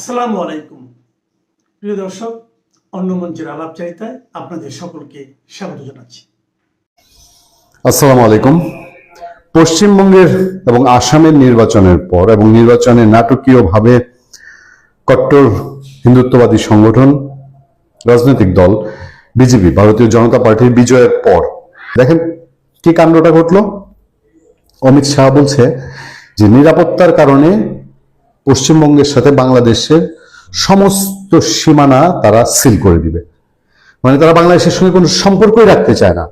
আসসালামু আলাইকুম প্রিয় দর্শক, অন্য মঞ্চের আলাপচারিতায় আপনাদের সকলকে স্বাগত জানাচ্ছি। আসসালামু আলাইকুম। পশ্চিমবঙ্গের এবং আসামের নির্বাচনের পর এবং নির্বাচনে নাটকীয়ভাবে কট্টর হিন্দুত্ববাদী সংগঠন রাজনৈতিক দল বিজেপি, ভারতীয় জনতা পার্টির বিজয়ের পর দেখেন কি কাণ্ডটা ঘটলো। অমিত শাহ বলছে যে নিরাপত্তার কারণে পশ্চিমবঙ্গের সাথে বাংলাদেশের সমস্ত সীমানা তারা সিল করে দিবে, মানে তারা বাংলাদেশের সঙ্গে কোনো সম্পর্কই রাখতে চায় না।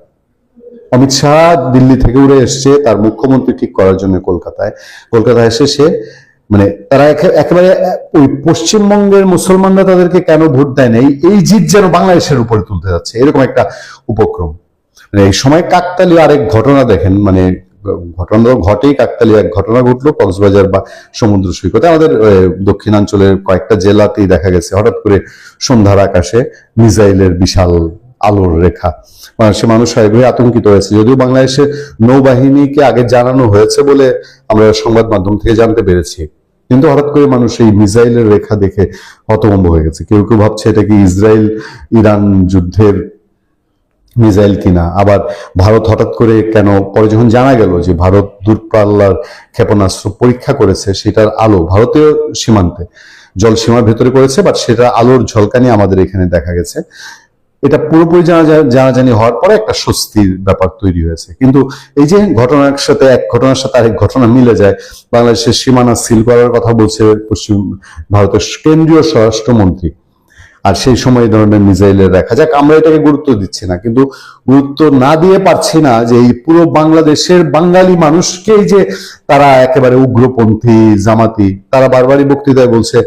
অমিত শাহ দিল্লি থেকে উড়ে এসছে তার মুখ্যমন্ত্রী ঠিক করার জন্য কলকাতায় এসে সে মানে তারা একেবারে ওই পশ্চিমবঙ্গের মুসলমানরা তাদেরকে কেন ভোট দেয় না এই জিদ যেন বাংলাদেশের উপরে তুলতে যাচ্ছে, এরকম একটা উপক্রম। মানে এই সময় কাকতালীয় আরেক ঘটনা দেখেন, মানে ঘটনা ঘটেই কাকতালীয় এক ঘটনা ঘটলো কক্সবাজার বা সমুদ্র সৈকতে। আমাদের দক্ষিণাঞ্চলের কয়েকটা জেলাতেই দেখা গেছে হঠাৎ করে সন্ধ্যার আকাশে মিসাইলের বিশাল আলোর রেখা, সে মানুষ স্বাভাবিকভাবে আতঙ্কিত হয়েছে। যদিও বাংলাদেশের নৌবাহিনীকে আগে জানানো হয়েছে বলে আমরা সংবাদ মাধ্যম থেকে জানতে পেরেছি, কিন্তু হঠাৎ করে মানুষ এই মিসাইলের রেখা দেখে হতভম্ব হয়ে গেছে। কেউ কেউ ভাবছে এটা কি ইসরায়েল ইরান যুদ্ধের মিসাইল কিনা। আবার ভারত হঠাৎ করে কেন, পরে যখন জানা গেল যে ভারত দূরপাল্লার ক্ষেপণাস্ত্র পরীক্ষা করেছে, সেটার আলো ভারতীয় সীমান্তে জল সীমার ভেতরে করেছে, বাট সেটা আলোর ঝলকানি আমাদের এখানে দেখা গেছে। এটা পুরোপুরি জানাজানি হওয়ার পরে একটা স্বস্তির ব্যাপার তৈরি হয়েছে। কিন্তু এই যে এক ঘটনার সাথে আরেক ঘটনা মিলে যায়। বাংলাদেশের সীমানা সিল করার কথা বলছে পশ্চিম ভারতের কেন্দ্রীয় স্বরাষ্ট্রমন্ত্রী, আর সেই সময় এই ধরনের মিসাইলের দেখা যাক, আমরা এটাকে গুরুত্ব দিচ্ছি না, কিন্তু গুরুত্ব না দিয়ে পারছি না যে এই পুরো বাংলাদেশের বাঙালি মানুষকেই যে তারা একেবারে উগ্রপন্থী জামাতি, তারা বারবারই বক্তৃতায় বলছে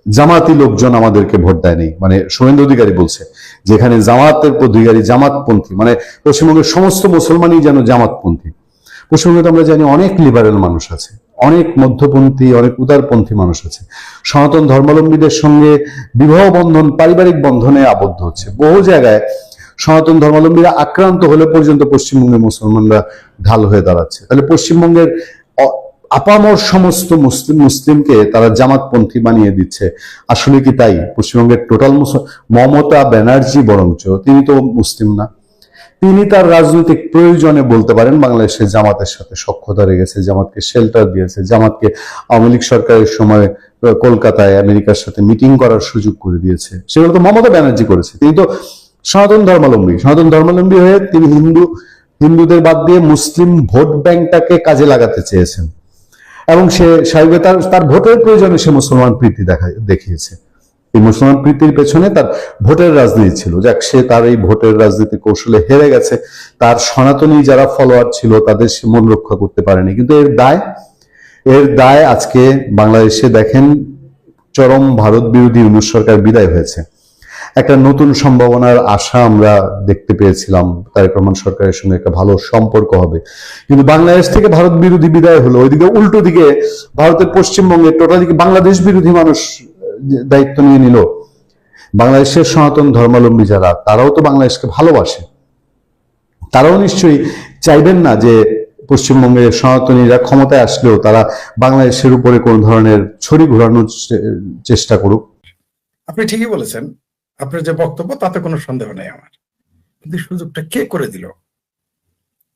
জামাতি লোকজন আমাদেরকে ভোট দেয়নি। মানে শুভেন্দু অধিকারী বলছে যেখানে জামাতের অধিকারী জামাতপন্থী, মানে পশ্চিমবঙ্গের সমস্ত মুসলমানই যেন জামাতপন্থী। পশ্চিমবঙ্গে তো আমরা জানি অনেক লিবারেল মানুষ আছে, অনেক মধ্যপন্থী, অনেক উদারপন্থী মানুষ আছে। সনাতন ধর্মাবলম্বীদের সঙ্গে বিবাহ বন্ধন, পারিবারিক বন্ধনে আবদ্ধ হচ্ছে। বহু জায়গায় সনাতন ধর্মাবলম্বীরা আক্রান্ত হলে পর্যন্ত পশ্চিমবঙ্গের মুসলমানরা ঢাল হয়ে দাঁড়াচ্ছে। তাহলে পশ্চিমবঙ্গের আপামর সমস্ত মুসলিমকে তারা জামাতপন্থী বানিয়ে দিচ্ছে। আসলে কি তাই? পশ্চিমবঙ্গের টোটাল মমতা ব্যানার্জি বরঞ্চ তিনি তো মুসলিম না, তিনি তার রাজনৈতিক প্রয়োজনে বলতে পারেন বাংলাদেশের জামাতের সাথে সখ্যতা রেখেছে, জামাতকে শেল্টার দিয়েছে, জামাতকে আওয়ামী লীগ সরকারের সময় কলকাতায় আমেরিকার সাথে মিটিং করার সুযোগ করে দিয়েছে। সেগুলো তো মমতা ব্যানার্জি করেছে। তিনি তো সনাতন ধর্মাবলম্বী হয়ে তিনি হিন্দুদের বাদ দিয়ে মুসলিম ভোট ব্যাংকটাকে কাজে লাগাতে চেয়েছেন, এবং সে স্বাভাবিক তার ভোটের প্রয়োজনে সে মুসলমান প্রীতি দেখিয়েছে। এই মুসলমান প্রীতির পেছনে তার ভোটের রাজনীতি ছিল। যাক, সে তার এই ভোটের রাজনীতি কৌশলে হেরে গেছে। তার সনাতনী যারা ফলোয়ার ছিল তাদের সে মন রক্ষা করতে পারেনি। কিন্তু এর দায় আজকে বাংলাদেশে দেখেন চরম ভারত বিরোধী ইউনূস সরকার বিদায় হয়েছে। একটা নতুন সম্ভাবনার আশা আমরা দেখতে পেয়েছিলাম, তারেক রহমান সরকারের সঙ্গে একটা ভালো সম্পর্ক হবে, কিন্তু বাংলাদেশ থেকে ভারত বিরোধী বিদায় হলো। ওইদিকে উল্টো দিকে ভারতের পশ্চিমবঙ্গে টোটালি বাংলাদেশ বিরোধী মানুষ দায়িত্ব নিয়ে নিল। বাংলাদেশের সনাতন ধর্মাবলম্বী যারা, তারাও তো বাংলাদেশকে ভালোবাসে, তারাও নিশ্চয়ই চাইবেন না যে পশ্চিমবঙ্গের সনাতনীরা ক্ষমতায় আসলেও তারা বাংলাদেশের উপরে কোন ধরনের ছড়ি ঘোরানোর চেষ্টা করুক। আপনি ঠিকই বলেছেন, আপনার যে বক্তব্য তাতে কোনো সন্দেহ নেই আমার। কিন্তু সুযোগটা কে করে দিল?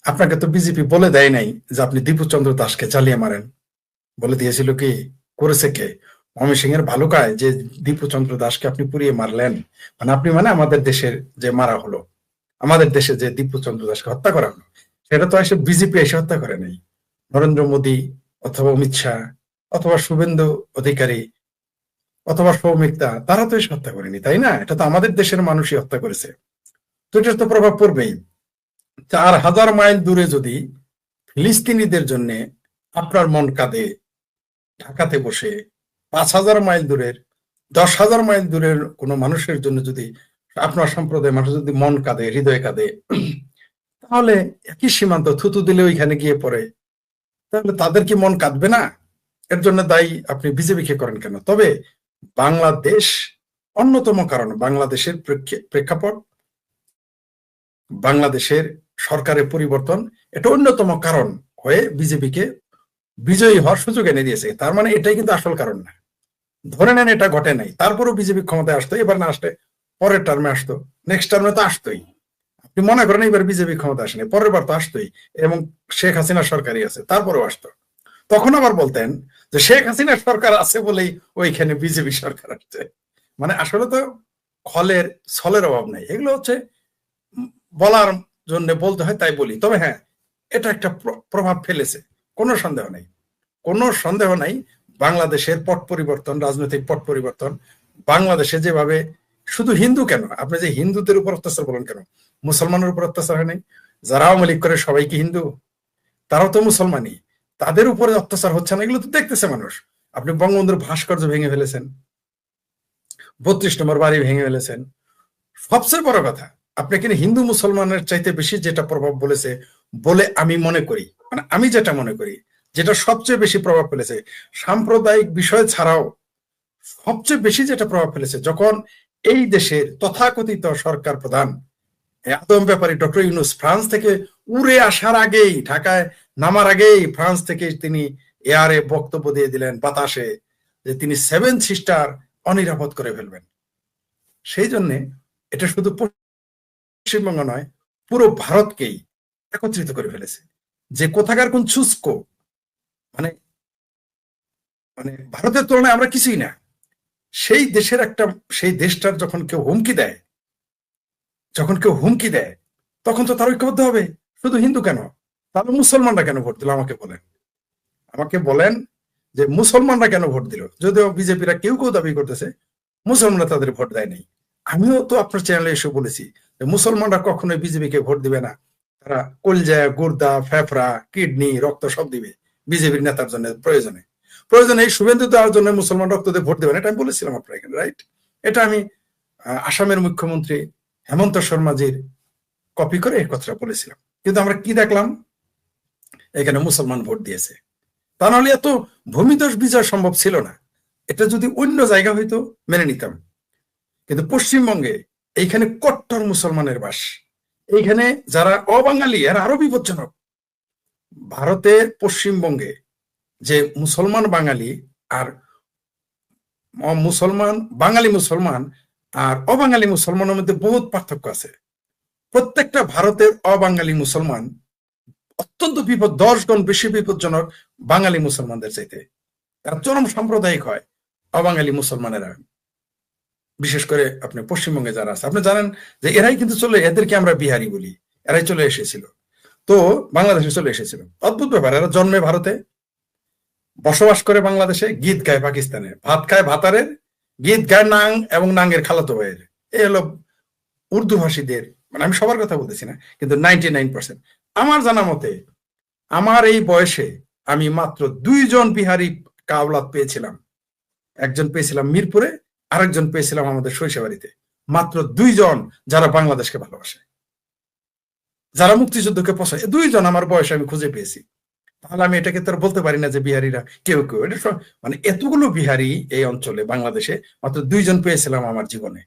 আপনাকে তো বিজেপি বলে দেয় নাই যে আপনি দীপুচন্দ্র দাসকে চালিয়ে মারেন। বলে দিয়েছিল কি? করেছে কে? ময়মনসিং এর ভালুকায় যে দীপুচন্দ্র দাসকে আপনি পুড়িয়ে মারলেন, মানে আপনি মানে আমাদের দেশের যে মারা হলো, আমাদের দেশে যে দীপুচন্দ্র দাসকে হত্যা করা হলো, সেটা তো এসে বিজেপি এসে হত্যা করে নাই। নরেন্দ্র মোদী অথবা অমিত শাহ অথবা শুভেন্দু অধিকারী অথবা সৌমিকতা, তারা তো এসে হত্যা করেনি, তাই না? এটা তো আমাদের দেশের মানুষই হত্যা করেছে। তো এটার তো প্রভাব পড়বেই। 4000 মাইল দূরে যদি ফিলিস্তিনিদের জন্য আপনার মন কাঁদে, ঢাকাতে বসে 5000 মাইল দূরের 10,000 মাইল দূরের কোনো মানুষের জন্য যদি আপনার সম্প্রদায়ের মানুষ যদি মন কাঁদে, হৃদয় কাঁদে, তাহলে একই সীমান্ত থুতু দিলে ওইখানে গিয়ে পড়ে, তাহলে তাদের কি মন কাঁদবে না? এর জন্য দায়ী আপনি বিজেপিকে করেন কেন? তবে বাংলাদেশ অন্যতম কারণ, বাংলাদেশের প্রেক্ষাপট, বাংলাদেশের সরকারের পরিবর্তন, এটা অন্যতম কারণ হয়ে বিজেপিকে বিজয়ী হওয়ার সুযোগ এনে দিয়েছে। তার মানে এটাই কিন্তু আসল কারণ না। ধরে নেন এটা ঘটে নাই, তারপরেও বিজেপি ক্ষমতায় আসতো, এবার না আসলে পরের টার্মে আসতো, নেক্সট টার্মে তো আসতোই। আপনি মনে করেন এবার বিজেপি ক্ষমতা আসেনি, পরের বার তো আসতোই, এবং শেখ হাসিনা সরকারই আছে, তারপরেও আসতো। তখন আবার বলতেন যে শেখ হাসিনার সরকার আছে বলেই ওইখানে বিজেপি সরকার আসছে। মানে আসলে তো খলের ছলের অভাব নাই, এগুলো হচ্ছে বলার জন্য বলতে হয় তাই বলি। তবে হ্যাঁ, এটা একটা প্রভাব ফেলেছে, কোনো সন্দেহ নেই, কোনো সন্দেহ নাই। বাংলাদেশের পট পরিবর্তন, রাজনৈতিক পট পরিবর্তন, বাংলাদেশে যেভাবে, শুধু হিন্দু কেন, আপনি যে হিন্দুদের উপর অত্যাচার বলেন কেন, মুসলমানের উপর অত্যাচার হয় নাই? যারা আওয়ামী লীগ করে সবাই কি হিন্দু? তারাও তো মুসলমানই, তাদের উপরে অত্যাচার হচ্ছে না, এগুলো তো দেখতেছে মানুষ। আপনি বঙ্গবন্ধুর ভাস্কর্য ভেঙে ফেলেছেন, 32 নম্বর বাড়ি ভেঙে ফেলেছেন। সবচেয়ে বড় কথা, আপনি কিনা হিন্দু মুসলমানের চাইতে বেশি যেটা প্রভাব বলেছে বলে আমি মনে করি, মানে আমি যেটা মনে করি, যেটা সবচেয়ে বেশি প্রভাব ফেলেছে সাম্প্রদায়িক বিষয় ছাড়াও, সবচেয়ে বেশি যেটা প্রভাব ফেলেছে, যখন এই দেশের তথাকথিত সরকার প্রধান আদম ব্যাপারী ডক্টর ইউনূস ফ্রান্স থেকে উড়ে আসার আগেই, ঢাকায় নামার আগেই ফ্রান্স থেকে তিনি এয়ারে বক্তব্য দিয়ে দিলেন বাতাসে যে তিনি 7 সিস্টার অনিরাপদ করে ফেলবেন। সেই জন্যে এটা শুধু পশ্চিমবঙ্গ নয়, পুরো ভারতকেই একত্রিত করে ফেলেছে, যে কোথাকার কোন শুষ্ক, মানে মানে ভারতের তুলনায় আমরা কিছুই না। সেই দেশের একটা, সেই দেশটার যখন কেউ হুমকি দেয়, তখন তো তার ঐক্যবদ্ধ হবে। শুধু হিন্দু কেন, তাহলে মুসলমানরা কেন ভোট দিল আমাকে বলেন, আমাকে বলেন যে মুসলমানরা কেন ভোট দিল? যদিও বিজেপিরা কেউ কেউ দাবি করতেছে মুসলমানরা তাদের ভোট দেয় নাই। আমিও তো আপনার চ্যানেলে এসে বলেছি যে মুসলমানরা কখনোই বিজেপিকে ভোট দিবে না, তারা কলজা, গুর্দা, ফেফড়া, কিডনি, রক্ত সব দিবে বিজেপির নেতার জন্য, প্রয়োজনে এই শুভেন্দু দেওয়ার জন্য মুসলমান রক্ত দিয়ে ভোট দেবেন, এটা আমি বলেছিলাম আপনার এখানে, রাইট? এটা আমি আসামের মুখ্যমন্ত্রী হেমন্ত শর্মাজির কপি করে এই কথাটা বলেছিলাম। কিন্তু আমরা কি দেখলাম, এখানে মুসলমান ভোট দিয়েছে। তা নাহলে এত ভূমিদোষ বিজয় সম্ভব ছিল না। এটা যদি অন্য জায়গা হইতো মেনে নিতাম, কিন্তু পশ্চিমবঙ্গে এইখানে কট্টর মুসলমানের বাস, এইখানে যারা অবাঙালি এরা আরো বিপজ্জনক। ভারতের পশ্চিমবঙ্গে যে মুসলমান বাঙালি আর বাঙালি মুসলমান আর অবাঙালি মুসলমানের মধ্যে বহুত পার্থক্য আছে। প্রত্যেকটা ভারতের অবাঙালি মুসলমান অত্যন্ত 10 গুণ বেশি বিপজ্জনক বাঙালি মুসলমানদের চাইতে। তারা চরম সাম্প্রদায়িক হয় অবাঙালি মুসলমানেরা, বিশেষ করে আপনি পশ্চিমবঙ্গে যারা আছে। আপনি জানেন যে এরাই কিন্তু এদেরকে আমরা বিহারি বলি, এরাই চলে এসেছিল, তো বাংলাদেশে চলে এসেছিল। অদ্ভুত ব্যাপার, এরা জন্মে ভারতে, বসবাস করে বাংলাদেশে, গীত গায় পাকিস্তানে, ভাত খায় ভাতারের, গীত গায় নাং এবং নাঙ্গের খালাতো ভাইয়ের। এই হলো উর্দু ভাষীদের, মানে আমি সবার কথা বলতেছি না, কিন্তু 99%। আমার জানা মতে আমার এই বয়সে আমি মাত্র 2 জন বিহারি কাওলাদ পেয়েছিলাম। একজন পেয়েছিলাম মিরপুরে, আরেকজন পেয়েছিলাম আমাদের শৈশবাড়িতে। মাত্র 2 জন যারা বাংলাদেশকে ভালোবাসে, যারা মুক্তিযুদ্ধকে পছন্দ, 2 জন আমার বয়সে আমি খুঁজে পেয়েছি। তাহলে আমি এটাকে তো বলতে পারি না যে বিহারিরা কেউ কেউ, এটা মানে এতগুলো বিহারি এই অঞ্চলে বাংলাদেশে মাত্র 2 জন পেয়েছিলাম আমার জীবনে,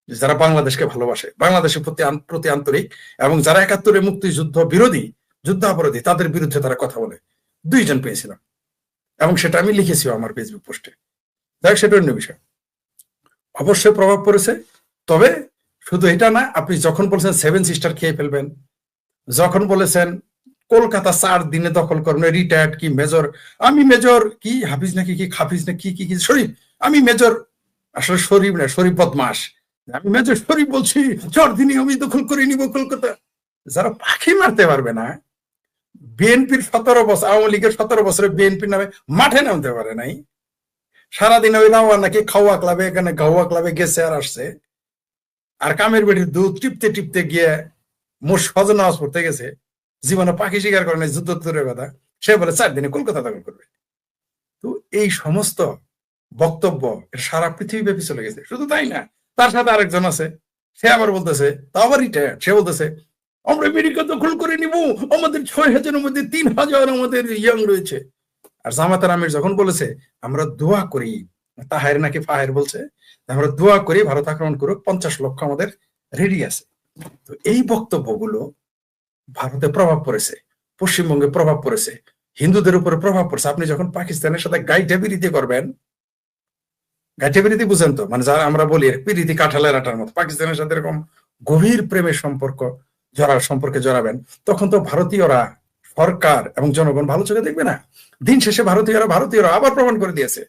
যারা বাংলাদেশকে ভালোবাসে, বাংলাদেশের প্রতি আন্তরিক, এবং যারা 71-এ মুক্তিযুদ্ধ বিরোধী, যুদ্ধাপরাধী, তাদের বিরুদ্ধে তারা কথা বলে। 2 জন পেয়েছিলাম, এবং সেটা আমি লিখেছি আমার ফেসবুক পোস্টে। দেখ, সেটা অন্য বিষয়, অবশ্যই প্রভাব পড়েছে। তবে শুধু এটা না, আপনি যখন বলেছেন 7 সিস্টার খেয়ে ফেলবেন, যখন বলেছেন কলকাতা 4 দিনে দখল করবেন, রিটায়ার্ড কি মেজর, আমি মেজর কি হাফিজ নাকি কি খাফিজ না কি কি কি শরীফ, আমি মেজর, আসলে শরীফ না, শরীফ বদমাস, আমি মেজর শরীফ বলছি, 4 দিনে আমি দখল করে নিব কলকাতা। যারা পাখি মারতে পারবে না, বিএনপির 17 বছর, আওয়ামী লীগের 17 বছরে বিএনপির নামে মাঠে নামতে পারে নাই, সারাদিন ওই রাওয়া নাকি খাওয়া ক্লাবে, এখানে গাওয়া ক্লাবে গেছে আর আসছে, আর কামের বেটির দুধ টিপতে টিপতে গিয়ে মোট হজ নামাজ পড়তে গেছে, জীবনে পাখি শিকার করে নাই, যুদ্ধ দূরের কথা, সে বলে 4 দিনে কলকাতা দখল করবে। তো এই সমস্ত বক্তব্য সারা পৃথিবী ব্যাপী চলে গেছে। শুধু তাই না, তার সাথে আরেকজন আছে, সে আবার বলতেছে, তা আবার রিটায়ার্ড, সে বলতেছে আমরা আমেরিকা দখল করে নিব, আমাদের 6,000-এর মধ্যে 3,000 আমাদের ইয়াং রয়েছে। আর জামাতার আমির যখন বলেছে আমরা দোয়া করি, তাহের নাকি ফাহের বলছে, আমরা দোয়া করি ভারত আক্রমণ করুক, 50 লক্ষ আমাদের রেডি আছে। তো এই বক্তব্যগুলো ভারতে প্রভাব পড়েছে, পশ্চিমবঙ্গে প্রভাব পড়েছে, হিন্দুদের উপরে প্রভাব পড়ছে। আপনি যখন পাকিস্তানের সাথে গাইডাবিরিতে করবেন, গাঠিবিরিতি বুঝেন তো, মানে যারা আমরা বলি পিরিতি কাঁঠালের আটার মতো, পাকিস্তানের সাথে এরকম গভীর প্রেমের সম্পর্কে জড়াবেন, তখন তো ভারতীয়রা, সরকার এবং জনগণ ভালো চোখে দেখবে না। দিন শেষে ভারতীয়রা আবার প্রমাণ করে দিয়েছে,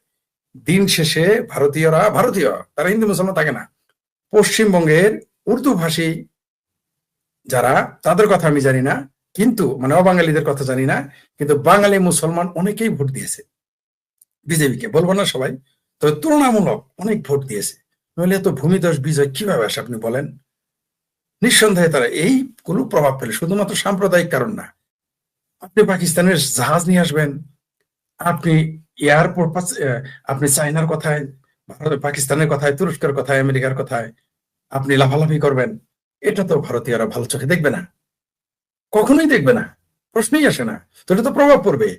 দিন শেষে ভারতীয়, তারা হিন্দু মুসলমান থাকে না। পশ্চিমবঙ্গের উর্দু ভাষী যারা, তাদের কথা আমি জানি না, কিন্তু মানে অবাঙালিদের কথা জানি না, কিন্তু বাঙালি মুসলমান অনেকেই ভোট দিয়েছে বিজেপিকে, বলবো না সবাই, তবে তুলনামূলক অনেক ভোট দিয়েছে। নইলে এত ভূমিধস বিজয় কিভাবে আসে আপনি বলেন? নিঃসন্দেহে তারা এইগুলো প্রভাব ফেলে, শুধুমাত্র সাম্প্রদায়িক কারণ না। আপনি পাকিস্তানের জাহাজ নিয়ে আসবেন, আপনি এয়ারপোর্ট, আপনি চায়নার কথায়, পাকিস্তানের কথায়, তুরস্কের কথায়, আমেরিকার কথায় আপনি লাফালাফি করবেন, এটা তো ভারতীয়রা ভালো চোখে দেখবে না, কখনোই দেখবে না, প্রশ্নই আসে না। তো এটা তো প্রভাব পড়বে।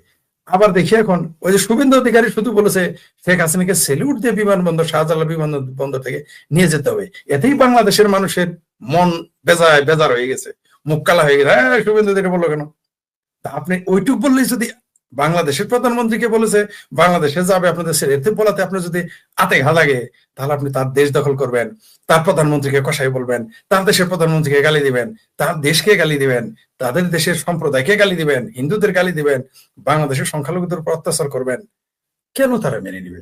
আবার দেখি এখন ওই যে শুভেন্দু অধিকারী শুধু বলেছে শেখ হাসিনাকে সেলিউট দিয়ে বিমানবন্দর, শাহজালাল বিমানবন্দর থেকে নিয়ে যেতে হবে, এতেই বাংলাদেশের মানুষের মন বেজার হয়ে গেছে, মুখ কালা হয়ে গেছে। হ্যাঁ, শুভেন্দু অধিকারী বললো কেন? তা আপনি ওইটুক বললেই, যদি বাংলাদেশের প্রধানমন্ত্রীকে বলেছে বাংলাদেশে যাবে আপনাদের ছেড়ে, এতে বলাতে আপনার যদি আতে ঘা লাগে, তাহলে আপনি তার দেশ দখল করবেন, তার প্রধানমন্ত্রীকে কষাই বলবেন, তার দেশের প্রধানমন্ত্রীকে গালি দিবেন, তার দেশকে গালি দিবেন, তাদের দেশের সম্প্রদায়কে গালি দিবেন, হিন্দুদের গালি দিবেন, বাংলাদেশের সংখ্যালঘুদের উপর অত্যাচার করবেন। কেন তারা মেনে নিবে?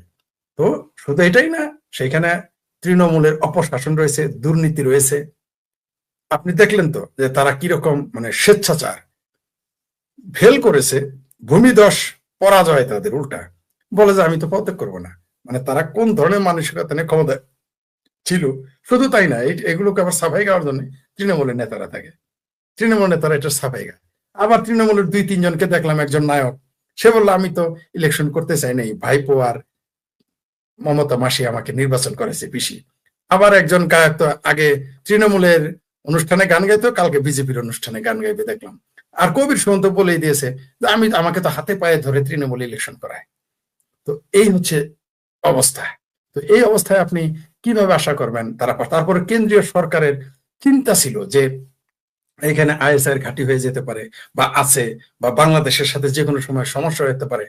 তো শুধু এটাই না, সেখানে তৃণমূলের অপশাসন রয়েছে, দুর্নীতি রয়েছে। আপনি দেখলেন তো যে তারা কিরকম মানে স্বেচ্ছাচার ফেল করেছে, ভূমিধস পরাজয় তাদের, উল্টা বলে যে আমি তো পদত্যাগ করবো না। মানে তারা কোন ধরনের মানসিকতা নিয়ে ক্ষমতা ছিল। শুধু তাই না, এগুলোকে আবার সাফাই গাওয়ার জন্য তৃণমূলের নেতারা থাকে, তৃণমূল নেতারা এটা সাফাই গায়। আবার তৃণমূলের 2-3 জনকে দেখলাম, একজন নায়ক, সে বললো আমি তো ইলেকশন করতে চাই নাই, ভাইপো আর মমতা মাসি আমাকে নির্বাচন করেছে পিসি। আবার একজন গায়ক তো আগে তৃণমূলের অনুষ্ঠানে গান গাইতো, কালকে বিজেপির অনুষ্ঠানে গান গাইবে দেখলাম। আর কবির সুমন্ত বলেই দিয়েছে যে আমাকে তো হাতে পায়ে ধরে তৃণমূল ইলেকশন করায়। তো এই হচ্ছে অবস্থা। তো এই অবস্থায় আপনি কিভাবে আশা করবেন তারা? তারপরে কেন্দ্রীয় সরকারের চিন্তা ছিল যে এখানে আইএসআই ঘাঁটি হয়ে যেতে পারে বা আছে, বা বাংলাদেশের সাথে যে কোনো সময় সমস্যা হতে পারে।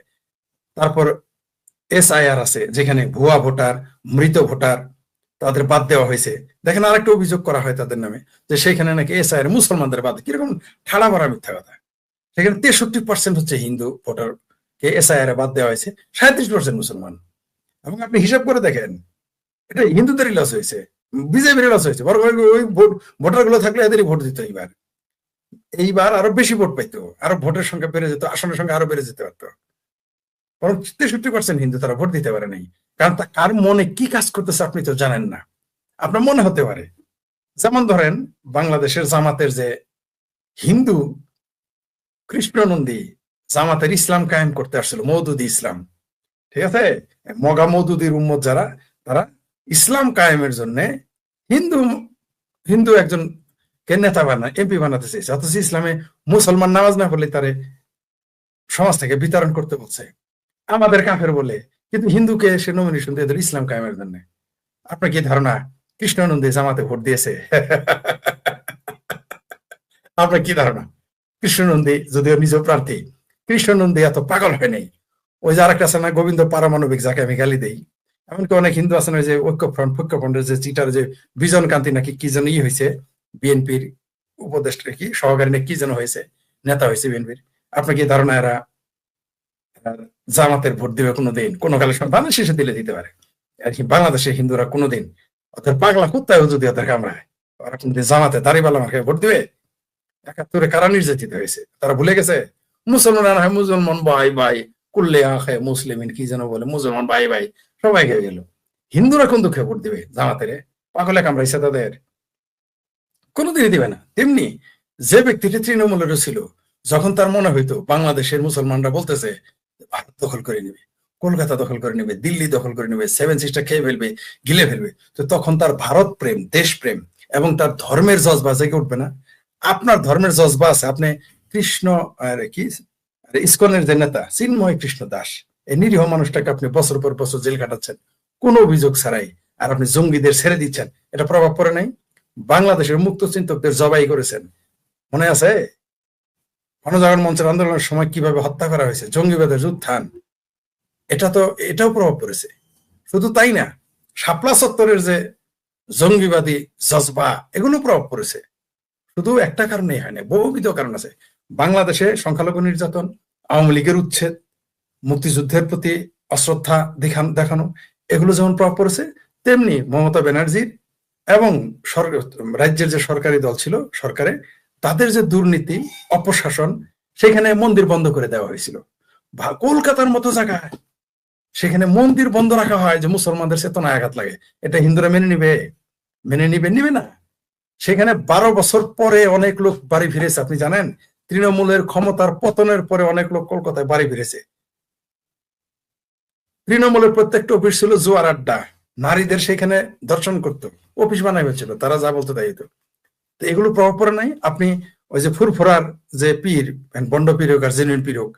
তারপর SIR আছে, যেখানে ভুয়া ভোটার, মৃত ভোটার তাদের বাদ দেওয়া হয়েছে। দেখেন, আরেকটা অভিযোগ করা হয় তাদের নামে যে সেখানে নাকি SIR মুসলমানদের বাদ, কিরকম ঠাড়া মারা মিথ্যা কথা। সেখানে 63% হচ্ছে হিন্দু ভোটার কে SIR বাদ দেওয়া হয়েছে, 37% মুসলমান। এবং আপনি হিসাব করে দেখেন, এটা হিন্দুদেরই লস হয়েছে, বিজেপির লস হয়েছে। বরং ওই ভোটার গুলো থাকলে এদেরই ভোট দিত। এইবার আরো বেশি ভোট পাইতো, আরো ভোটের সংখ্যা বেড়ে যেত, আসনের সংখ্যা আরো বেড়ে যেতে পারতো। বরং 63% হিন্দু তারা ভোট দিতে পারে নাই। কারণ কার মনে কি কাজ করতেছে আপনি তো জানেন না। আপনার মনে হতে পারে, যেমন ধরেন বাংলাদেশের জামাতের যে হিন্দু কৃষ্ণনন্দী জামাতের ইসলাম কায়েম করতে আসছিল, মওদুদি ইসলাম, ঠিক আছে, মগা মওদুদির উম্মত যারা, তারা ইসলাম কায়েমের জন্য হিন্দু হিন্দু একজন কে নেতা MP বানাতে চাইছে, অথচ ইসলামে মুসলমান নামাজ না পড়লে তারে সমাজ থেকে বিতরণ করতে বলছে, আমাদের কাফের বলে। কিন্তু হিন্দুকে সে নমিনেশন দিয়ে দিল ইসলাম কায়েমের জন্য। আপনার কি ধারণা কৃষ্ণনন্দী জামাতে ভোট দিয়েছে? আপনার কি ধারণা? কৃষ্ণনন্দী যদিও নিজ প্রার্থী, কৃষ্ণনন্দী এত পাগল হয় নাই। ওই যে আরেকটা আছে না, গোবিন্দ পারমাণবিক, যাকে আমি গালি দেই। এমনকি অনেক হিন্দু আছে না, যে ঐক্যফ্রন্টের যে চিটার যে বিজন কান্তি নাকি কি যেন হয়েছে, বিএনপির উপদেষ্টা কি সহকারী নাকি কি যেন হয়েছে, নেতা হয়েছে বিএনপির। আপনার কি ধারণা এরা জামাতের ভোট দিবে কোনোদিন? কোনো কালে বাংলাদেশ শেষে দিতে পারে, আর কি বাংলাদেশের হিন্দুরা কোনোদিন, ওদের পাগলা কুত্তায় যদি ওদের কামড়ায়, ওরা কোনোদিন জামাতে দাঁড়িপাল্লা মার্কে ভোট দিবে? 71-এ কারা নির্যাতিত হয়েছে, তারা ভুলে গেছে? মুসলমান হয় মুসলমান ভাই ভাই, কুল্লে আখে মুসলিমিন কি যেন বলে, মুসলমান ভাই ভাই সবাই খেয়ে গেল। হিন্দুরা কোন দুঃখে ভোট দিবে জামাতের? পাগলে কামড়াইছে তাদের, কোনোদিনই দিবে না। তেমনি যে ব্যক্তিটি তৃণমূলেরও ছিল, যখন তার মনে হইতো বাংলাদেশের মুসলমানরা বলতেছে ভারত দখল করে নেবে, কলকাতা দখল করে নেবে, দিল্লি দখল করে নেবে, 7 সিস্টার খেয়ে ফেলবে, গিলে ফেলবে, তো তখন তার ভারত প্রেম, দেশ প্রেম এবং তার ধর্মের জজবা জেগে উঠবে না? আপনার ধর্মের জজবা আছে, আপনি কৃষ্ণ ইসকনের যে নেতা চিন্ময় কৃষ্ণ দাস, এই নিরীহ মানুষটাকে আপনি বছর পর বছর জেল কাটাচ্ছেন কোনো অভিযোগ ছাড়াই, আর আপনি জঙ্গিদের ছেড়ে দিচ্ছেন, এটা প্রভাব পড়ে নাই? বাংলাদেশের মুক্ত চিন্তকদের জবাই করেছেন, মনে আছে? গণজাগরণ মঞ্চের আন্দোলনের সময় কিভাবে হত্যা করা হয়েছে, জঙ্গিবাদের উত্থান, এটাও প্রভাব পড়েছে। শুধু তাই না, শাপলা চত্বরের যে জঙ্গিবাদী জজবা, এগুলো প্রভাব পড়েছে। শুধু একটা কারণেই হয় না, বহুবিধ কারণ আছে। বাংলাদেশে সংখ্যালঘু নির্যাতন, আওয়ামী লীগের উচ্ছেদ, মুক্তিযুদ্ধের প্রতি অশ্রদ্ধা দেখানো, এগুলো যেমন প্রভাব পড়েছে, তেমনি মমতা ব্যানার্জির এবং রাজ্যের যে সরকারি দল ছিল সরকারে, তাদের যে দুর্নীতি, অপশাসন, সেখানে মন্দির বন্ধ করে দেওয়া হয়েছিল। কলকাতার মতো জায়গায় সেখানে মন্দির বন্ধ রাখা হয় যে মুসলমানদের চেতনায় আঘাত লাগে। এটা হিন্দুরা মেনে নিবে না। সেখানে 12 বছর পরে অনেক লোক বাড়ি ফিরেছে। আপনি জানেন, তৃণমূলের ক্ষমতার পতনের পরে অনেক লোক কলকাতায় বাড়ি ফিরেছে। তৃণমূলের প্রত্যেকটা অফিস ছিল জোয়ার আড্ডা, নারীদের সেখানে দর্শন করতো, অফিস বানাই হয়েছিল, তারা যা বলতো তাই হতো। তো এগুলো প্রভাব পড়ে নাই? আপনি ওই যে ফুরফুরার যে পীর, বন্ড পীর হোক আর জেনুইন পীর হোক,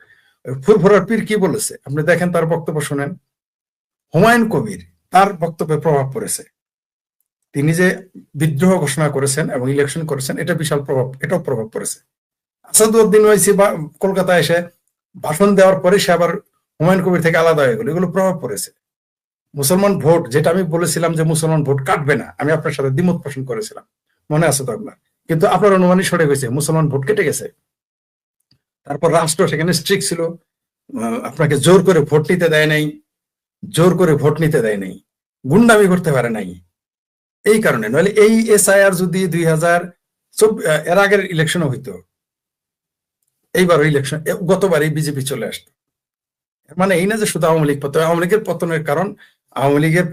ফুরফুরার পীর কি বলেছে আপনি দেখেন, তার বক্তব্য শোনেন। হুমায়ুন কবির, তার বক্তব্যে প্রভাব পড়েছে। তিনি যে বিদ্রোহ ঘোষণা করেছেন এবং ইলেকশন করেছেন, এটা বিশাল প্রভাব, এটাও প্রভাব পড়েছে। আসাদুদ্দিন ওয়াইসি কলকাতায় এসে ভাষণ দেওয়ার পরে সে আবার হুমায়ুন কবির থেকে আলাদা হয়ে গেল, এগুলো প্রভাব পড়েছে। মুসলমান ভোট, যেটা আমি বলেছিলাম যে মুসলমান ভোট কাটবে না, আমি আপনার সাথে দ্বিমত পোষণ করেছিলাম, মনে আছে তো আপনার? কিন্তু আপনার অনুমানই সরে গেছে, মুসলমান ভোট কেটে গেছে। তারপর রাষ্ট্র সেখানে স্ট্রিক্ট ছিল, আপনাকে জোর করে ভোট নিতে দেয় নাই, গুন্ডামি করতে পারে নাই। এই কারণে, নইলে এই এসআইআর যদি 2024 এর আগের ইলেকশনও হইতো, এইবার ইলেকশন, গতবারই বিজেপি চলে আসতো। মানে এই না যে শুধু আওয়ামী লীগ পতন, আওয়ামী লীগের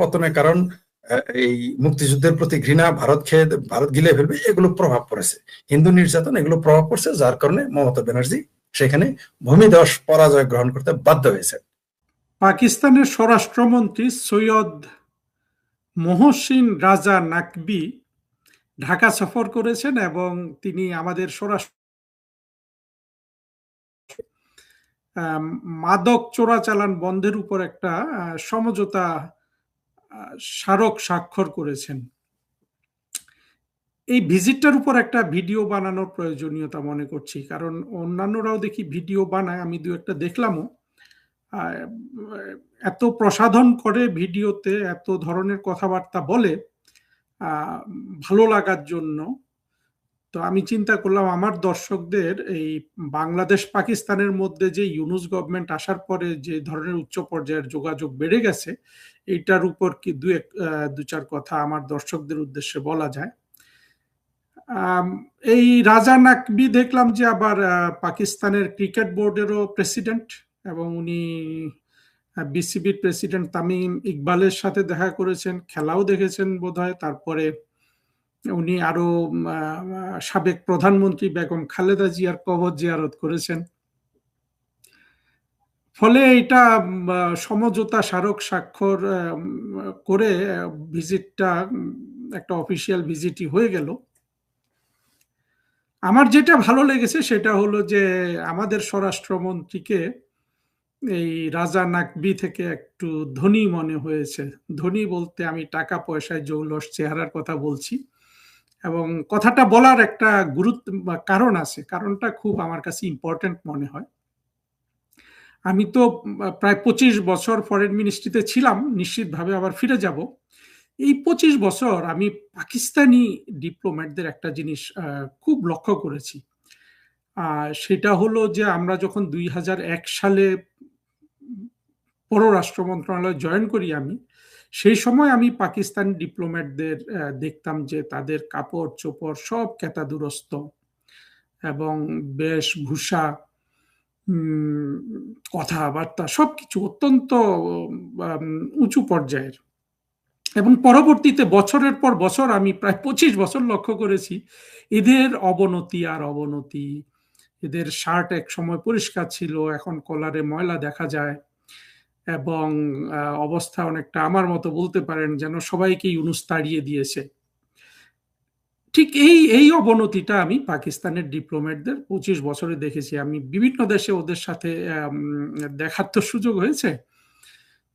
পতনের কারণ এই মুক্তিযুদ্ধের প্রতি ঘৃণা, ভারত গিলে ফেলবে, এগুলো প্রভাব পড়েছে। হিন্দু নির্যাতন, এগুলো প্রভাব পড়ছে, যার কারণে মমতা ব্যানার্জি সেখানে ভূমিধস পরাজয় গ্রহণ করতে বাধ্য হয়েছে। পাকিস্তানের স্বরাষ্ট্রমন্ত্রী সৈয়দ মহসিন রাজা নাকবি ঢাকা সফর করেছেন এবং তিনি আমাদের স্বরাষ্ট্র মাদক চোরাচালান বন্ধের উপর একটা সমঝোতা স্মারক স্বাক্ষর করেছেন। এই ভিজিটটার উপর একটা ভিডিও বানানোর প্রয়োজনীয়তা মনে করছি, কারণ অন্যান্যরাও দেখি ভিডিও বানায়, আমি দু একটা দেখলামও। এত প্রসাধন করে ভিডিওতে, এত ধরনের কথাবার্তা বলে ভালো লাগার জন্য। তো আমি চিন্তা করলাম আমার দর্শকদের এই বাংলাদেশ পাকিস্তানের মধ্যে যে ইউনূস গভর্নমেন্ট আসার পরে যে ধরনের উচ্চ পর্যায়ের যোগাযোগ বেড়ে গেছে, এইটার উপর কি দু চার কথা আমার দর্শকদের উদ্দেশ্যে বলা যায়। এই রাজা নাকবি দেখলাম যে আবার পাকিস্তানের ক্রিকেট বোর্ডেরও প্রেসিডেন্ট, এবং উনি বিসিবির প্রেসিডেন্ট তামিম ইকবালের সাথে দেখা করেছেন, খেলাও দেখেছেন বোধহয়। তারপরে উনি আরো সাবেক প্রধানমন্ত্রী বেগম খালেদা জিয়ার কবর জিয়ারত করেছেন। ফলে এটা সমঝোতা স্মারক স্বাক্ষর করে ভিজিটটা একটা অফিসিয়াল ভিজিটই হয়ে গেল। আমার যেটা ভালো লেগেছে সেটা হলো যে আমাদের স্বরাষ্ট্রমন্ত্রীকে এই রাজা নাকবি থেকে একটু ধনী মনে হয়েছে। ধনী বলতে আমি টাকা পয়সায় জৌলস চেহারার কথা বলছি, এবং কথাটা বলার একটা গুরুত্ব কারণ আছে। কারণটা খুব আমার কাছে ইম্পর্টেন্ট মনে হয়। আমি তো প্রায় 25 বছর ফরেন মিনিস্ট্রিতে ছিলাম, নিশ্চিতভাবে আবার ফিরে যাব। এই 25 বছর আমি পাকিস্তানি ডিপ্লোম্যাটদের একটা জিনিস খুব লক্ষ্য করেছি। সেটা হলো যে আমরা যখন 2001 সালে পররাষ্ট্র মন্ত্রণালয় জয়েন করি, আমি সেই সময় আমি পাকিস্তানি ডিপ্লোম্যাটদের দেখতাম যে তাদের কাপড় চোপড় সব কেতাদুরস্ত এবং বেশভূষা, কথাবার্তা সবকিছু অত্যন্ত উঁচু পর্যায়ের। এবং পরবর্তীতে বছরের পর বছর, আমি প্রায় 25 বছর লক্ষ্য করেছি এদের অবনতি আর অবনতি। এদের শার্ট এক সময় পরিষ্কার ছিল, এখন কলারে ময়লা দেখা যায়, এবং অবস্থা অনেকটা আমার মতো বলতে পারেন, যেন সবাইকে ইউনূস তাড়িয়ে দিয়েছে। ঠিক এই অবনতিটা আমি পাকিস্তানের ডিপ্লোম্যাটদের 25 বছরে দেখেছি। আমি বিভিন্ন দেশে ওদের সাথে দেখার তো সুযোগ হয়েছে।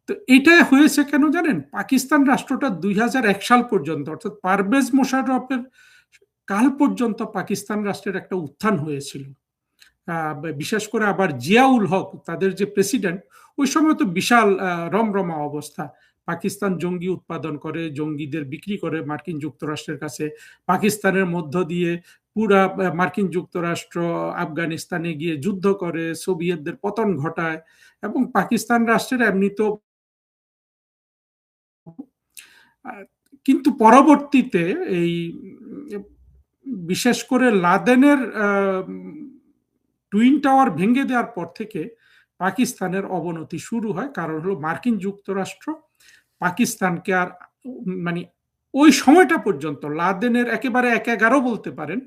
তো এটা হয়েছে কেন জানেন? পাকিস্তান রাষ্ট্রটা 2001 সাল পর্যন্ত, অর্থাৎ পারভেজ মোশাররফের কাল পর্যন্ত পাকিস্তান রাষ্ট্রের একটা উত্থান হয়েছিল। বিশেষ করে আবার জিয়াউল হক, তাদের যে প্রেসিডেন্ট, ওই সময় তো বিশাল রমরমা অবস্থা। পাকিস্তান জঙ্গি উৎপাদন করে, জঙ্গিদের বিক্রি করে মার্কিন যুক্তরাষ্ট্রের কাছে। পাকিস্তানের মধ্য দিয়ে পুরা মার্কিন যুক্তরাষ্ট্র আফগানিস্তানে গিয়ে যুদ্ধ করে, সোভিয়েতদের পতন ঘটায়, এবং পাকিস্তান রাষ্ট্রের এমনিতেও। কিন্তু পরবর্তীতে এই বিশেষ করে লাদেনের টুইন টাওয়ার ভেঙে দেওয়ার পর থেকে পাকিস্তানের অবনতি শুরু হয়। কারণ হলো মার্কিন যুক্তরাষ্ট্র পাকিস্তানকে আর মানে ওই সময়টা পর্যন্ত লাদেনের একেবারে 1/11 বলতে পারেন,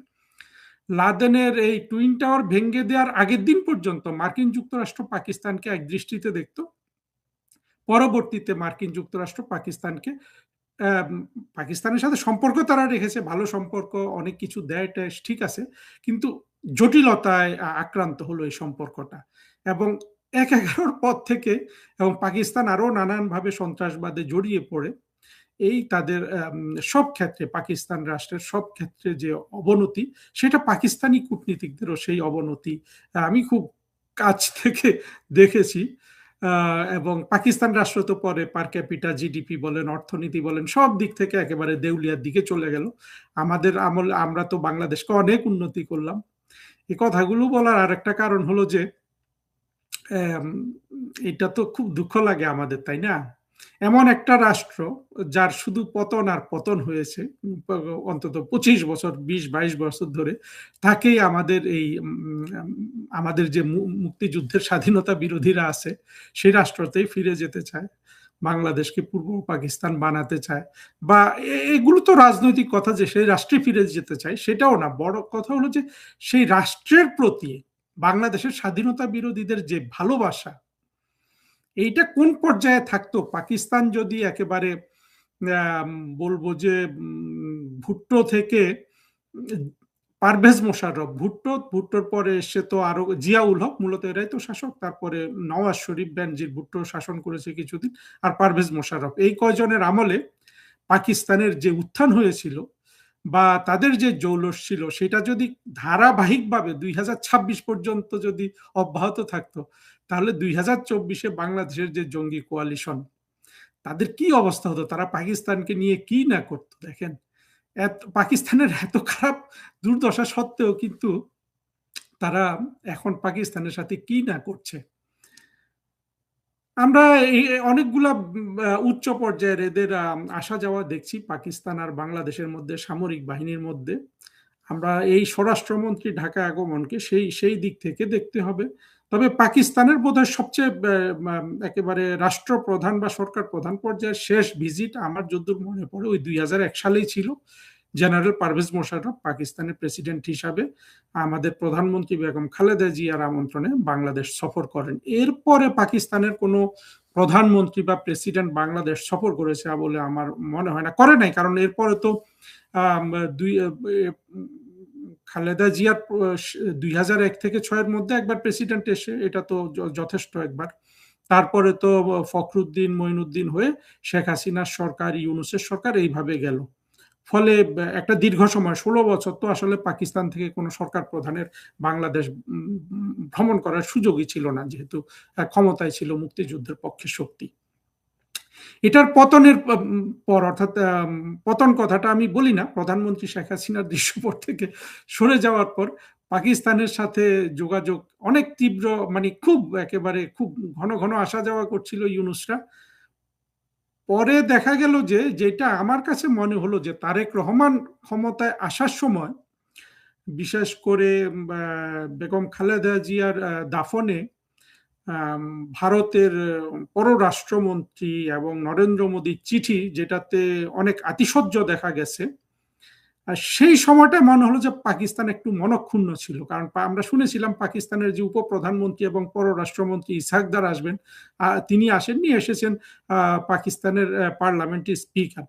লাদেনের এই টুইন টাওয়ার ভেঙে দেওয়ার আগের দিন পর্যন্ত মার্কিন যুক্তরাষ্ট্র পাকিস্তানকে এক দৃষ্টিতে দেখত। পরবর্তীতে মার্কিন যুক্তরাষ্ট্র পাকিস্তানের সাথে সম্পর্ক তারা রেখেছে, ভালো সম্পর্ক, অনেক কিছু দেয় ঠিক আছে, কিন্তু জটিলতায় আক্রান্ত হলো এই সম্পর্কটা। এবং 1/11 পর থেকে এবং পাকিস্তান আরো নানানভাবে সন্ত্রাসবাদে জড়িয়ে পড়ে এই তাদের সব ক্ষেত্রে, পাকিস্তান রাষ্ট্রের সব ক্ষেত্রে যে অবনতি, সেটা পাকিস্তানি কূটনীতিকদেরও সেই অবনতি আমি খুব কাছ থেকে দেখেছি। এবং পাকিস্তান রাষ্ট্র তো পরে পার ক্যাপিটা জিডিপি বলেন, অর্থনীতি বলেন, সব দিক থেকে একেবারে দেউলিয়ার দিকে চলে গেল। আমাদের আমলে আমরা তো বাংলাদেশকে অনেক উন্নতি করলাম। এই কথাগুলো বলার আরেকটা কারণ হলো যে এটা তো খুব দুঃখ লাগে আমাদের, তাই না? এমন একটা রাষ্ট্র যার শুধু পতন আর পতন হয়েছে অন্তত 25 বছর, 20-22 বছর ধরে, তাকেই আমাদের যে মুক্তিযুদ্ধের স্বাধীনতা বিরোধীরা আছে সেই রাষ্ট্রতেই ফিরে যেতে চায়, বাংলাদেশকে পূর্ব পাকিস্তান বানাতে চায়। বা এগুলো তো রাজনৈতিক কথা যে সেই রাষ্ট্রে ফিরে যেতে চায়, সেটাও না। বড় কথা হলো যে সেই রাষ্ট্রের প্রতি বাংলাদেশের স্বাধীনতা বিরোধীদের যে ভালোবাসা, এইটা কোন পর্যায়ে থাকতো পাকিস্তান যদি একেবারে বলবো যে ভুট্টো থেকে পারভেজ মোশাররফ, ভুট্টোর পরে এসে তো আরো জিয়াউল হক, মূলত এরাই তো শাসক, তারপরে নওয়াজ শরীফ, বেনজির ভুট্টো শাসন করেছে কিছুদিন, আর পারভেজ মোশাররফ, এই কয়জনের আমলে পাকিস্তানের যে উত্থান হয়েছিল বা তাদের যে জৌলস ছিল, সেটা যদি ধারাবাহিকভাবে 2026 পর্যন্ত যদি অব্যাহত থাকতো, তাহলে 2024-এ বাংলাদেশের যে জঙ্গি কোয়ালিশন, তাদের কি অবস্থা হতো, তারা পাকিস্তানকে নিয়ে কি না করতো। দেখেন, পাকিস্তানের এত খারাপ দুর্দশা সত্ত্বেও কিন্তু তারা এখন পাকিস্তানের সাথে কি না করছে। আমরা অনেকগুলা উচ্চ পর্যায়ের এদের আসা যাওয়া দেখছি পাকিস্তান আর বাংলাদেশের মধ্যে, সামরিক বাহিনীর মধ্যে। আমরা এই স্বরাষ্ট্রমন্ত্রী ঢাকা আগমনকে সেই দিক থেকে দেখতে হবে। তবে পাকিস্তানের বোধহয় সবচেয়ে একেবারে রাষ্ট্রপ্রধান বা সরকার প্রধান পর্যায়ের শেষ ভিজিট আমার যতদূর মনে পড়ে ওই 2001 সালেই ছিল। জেনারেল পারভেজ মোশাররফ পাকিস্তানের প্রেসিডেন্ট হিসাবে আমাদের প্রধানমন্ত্রী বেগম খালেদা জিয়ার আমন্ত্রণে বাংলাদেশ সফর করেন। এরপরে পাকিস্তানের কোনো প্রধানমন্ত্রী বা প্রেসিডেন্ট বাংলাদেশ সফর করেছে বলে আমার মনে হয় না, করে নাই। কারণ এরপরে তো খালেদা জিয়ার 2001 থেকে 2006-এর মধ্যে একবার প্রেসিডেন্ট এসে, এটা তো যথেষ্ট একবার। তারপরে তো ফখরুদ্দিন, মঈনুদ্দিন হয়ে শেখ হাসিনার সরকার, ইউনূসের সরকার, এইভাবে গেল। ফলে একটা দীর্ঘ সময় 16 বছর তো আসলে পাকিস্তান থেকে কোনো সরকার প্রধানের বাংলাদেশ ভ্রমণ করার সুযোগই ছিল না, যেহেতু ক্ষমতায় ছিল মুক্তিযুদ্ধের পক্ষে শক্তি। এটার পতনের পর, অর্থাৎ পতন কথাটা আমি বলি না, প্রধানমন্ত্রী শেখ হাসিনার দৃশ্যপট থেকে সরে যাওয়ার পর পাকিস্তানের সাথে যোগাযোগ অনেক তীব্র, মানে খুব একেবারে খুব ঘন ঘন আসা যাওয়া করছিল ইউনূসরা। পরে দেখা গেল যে, যেটা আমার কাছে মনে হলো যে তারেক রহমান ক্ষমতায় আসার সময়, বিশেষ করে বেগম খালেদা জিয়ার দাফনে ভারতের পররাষ্ট্রমন্ত্রী এবং নরেন্দ্র মোদীর চিঠি, যেটাতে অনেক আতিশয্য দেখা গেছে, আর সেই সময়টা মনে হলো যে পাকিস্তান একটু মনক্ষুণ্ণ ছিল। কারণ আমরা শুনেছিলাম পাকিস্তানের যে উপপ্রধানমন্ত্রী এবং পররাষ্ট্রমন্ত্রী ইসহাকদার আসবেন, তিনি আসেননি, এসেছেন পাকিস্তানের পার্লামেন্টের স্পিকার।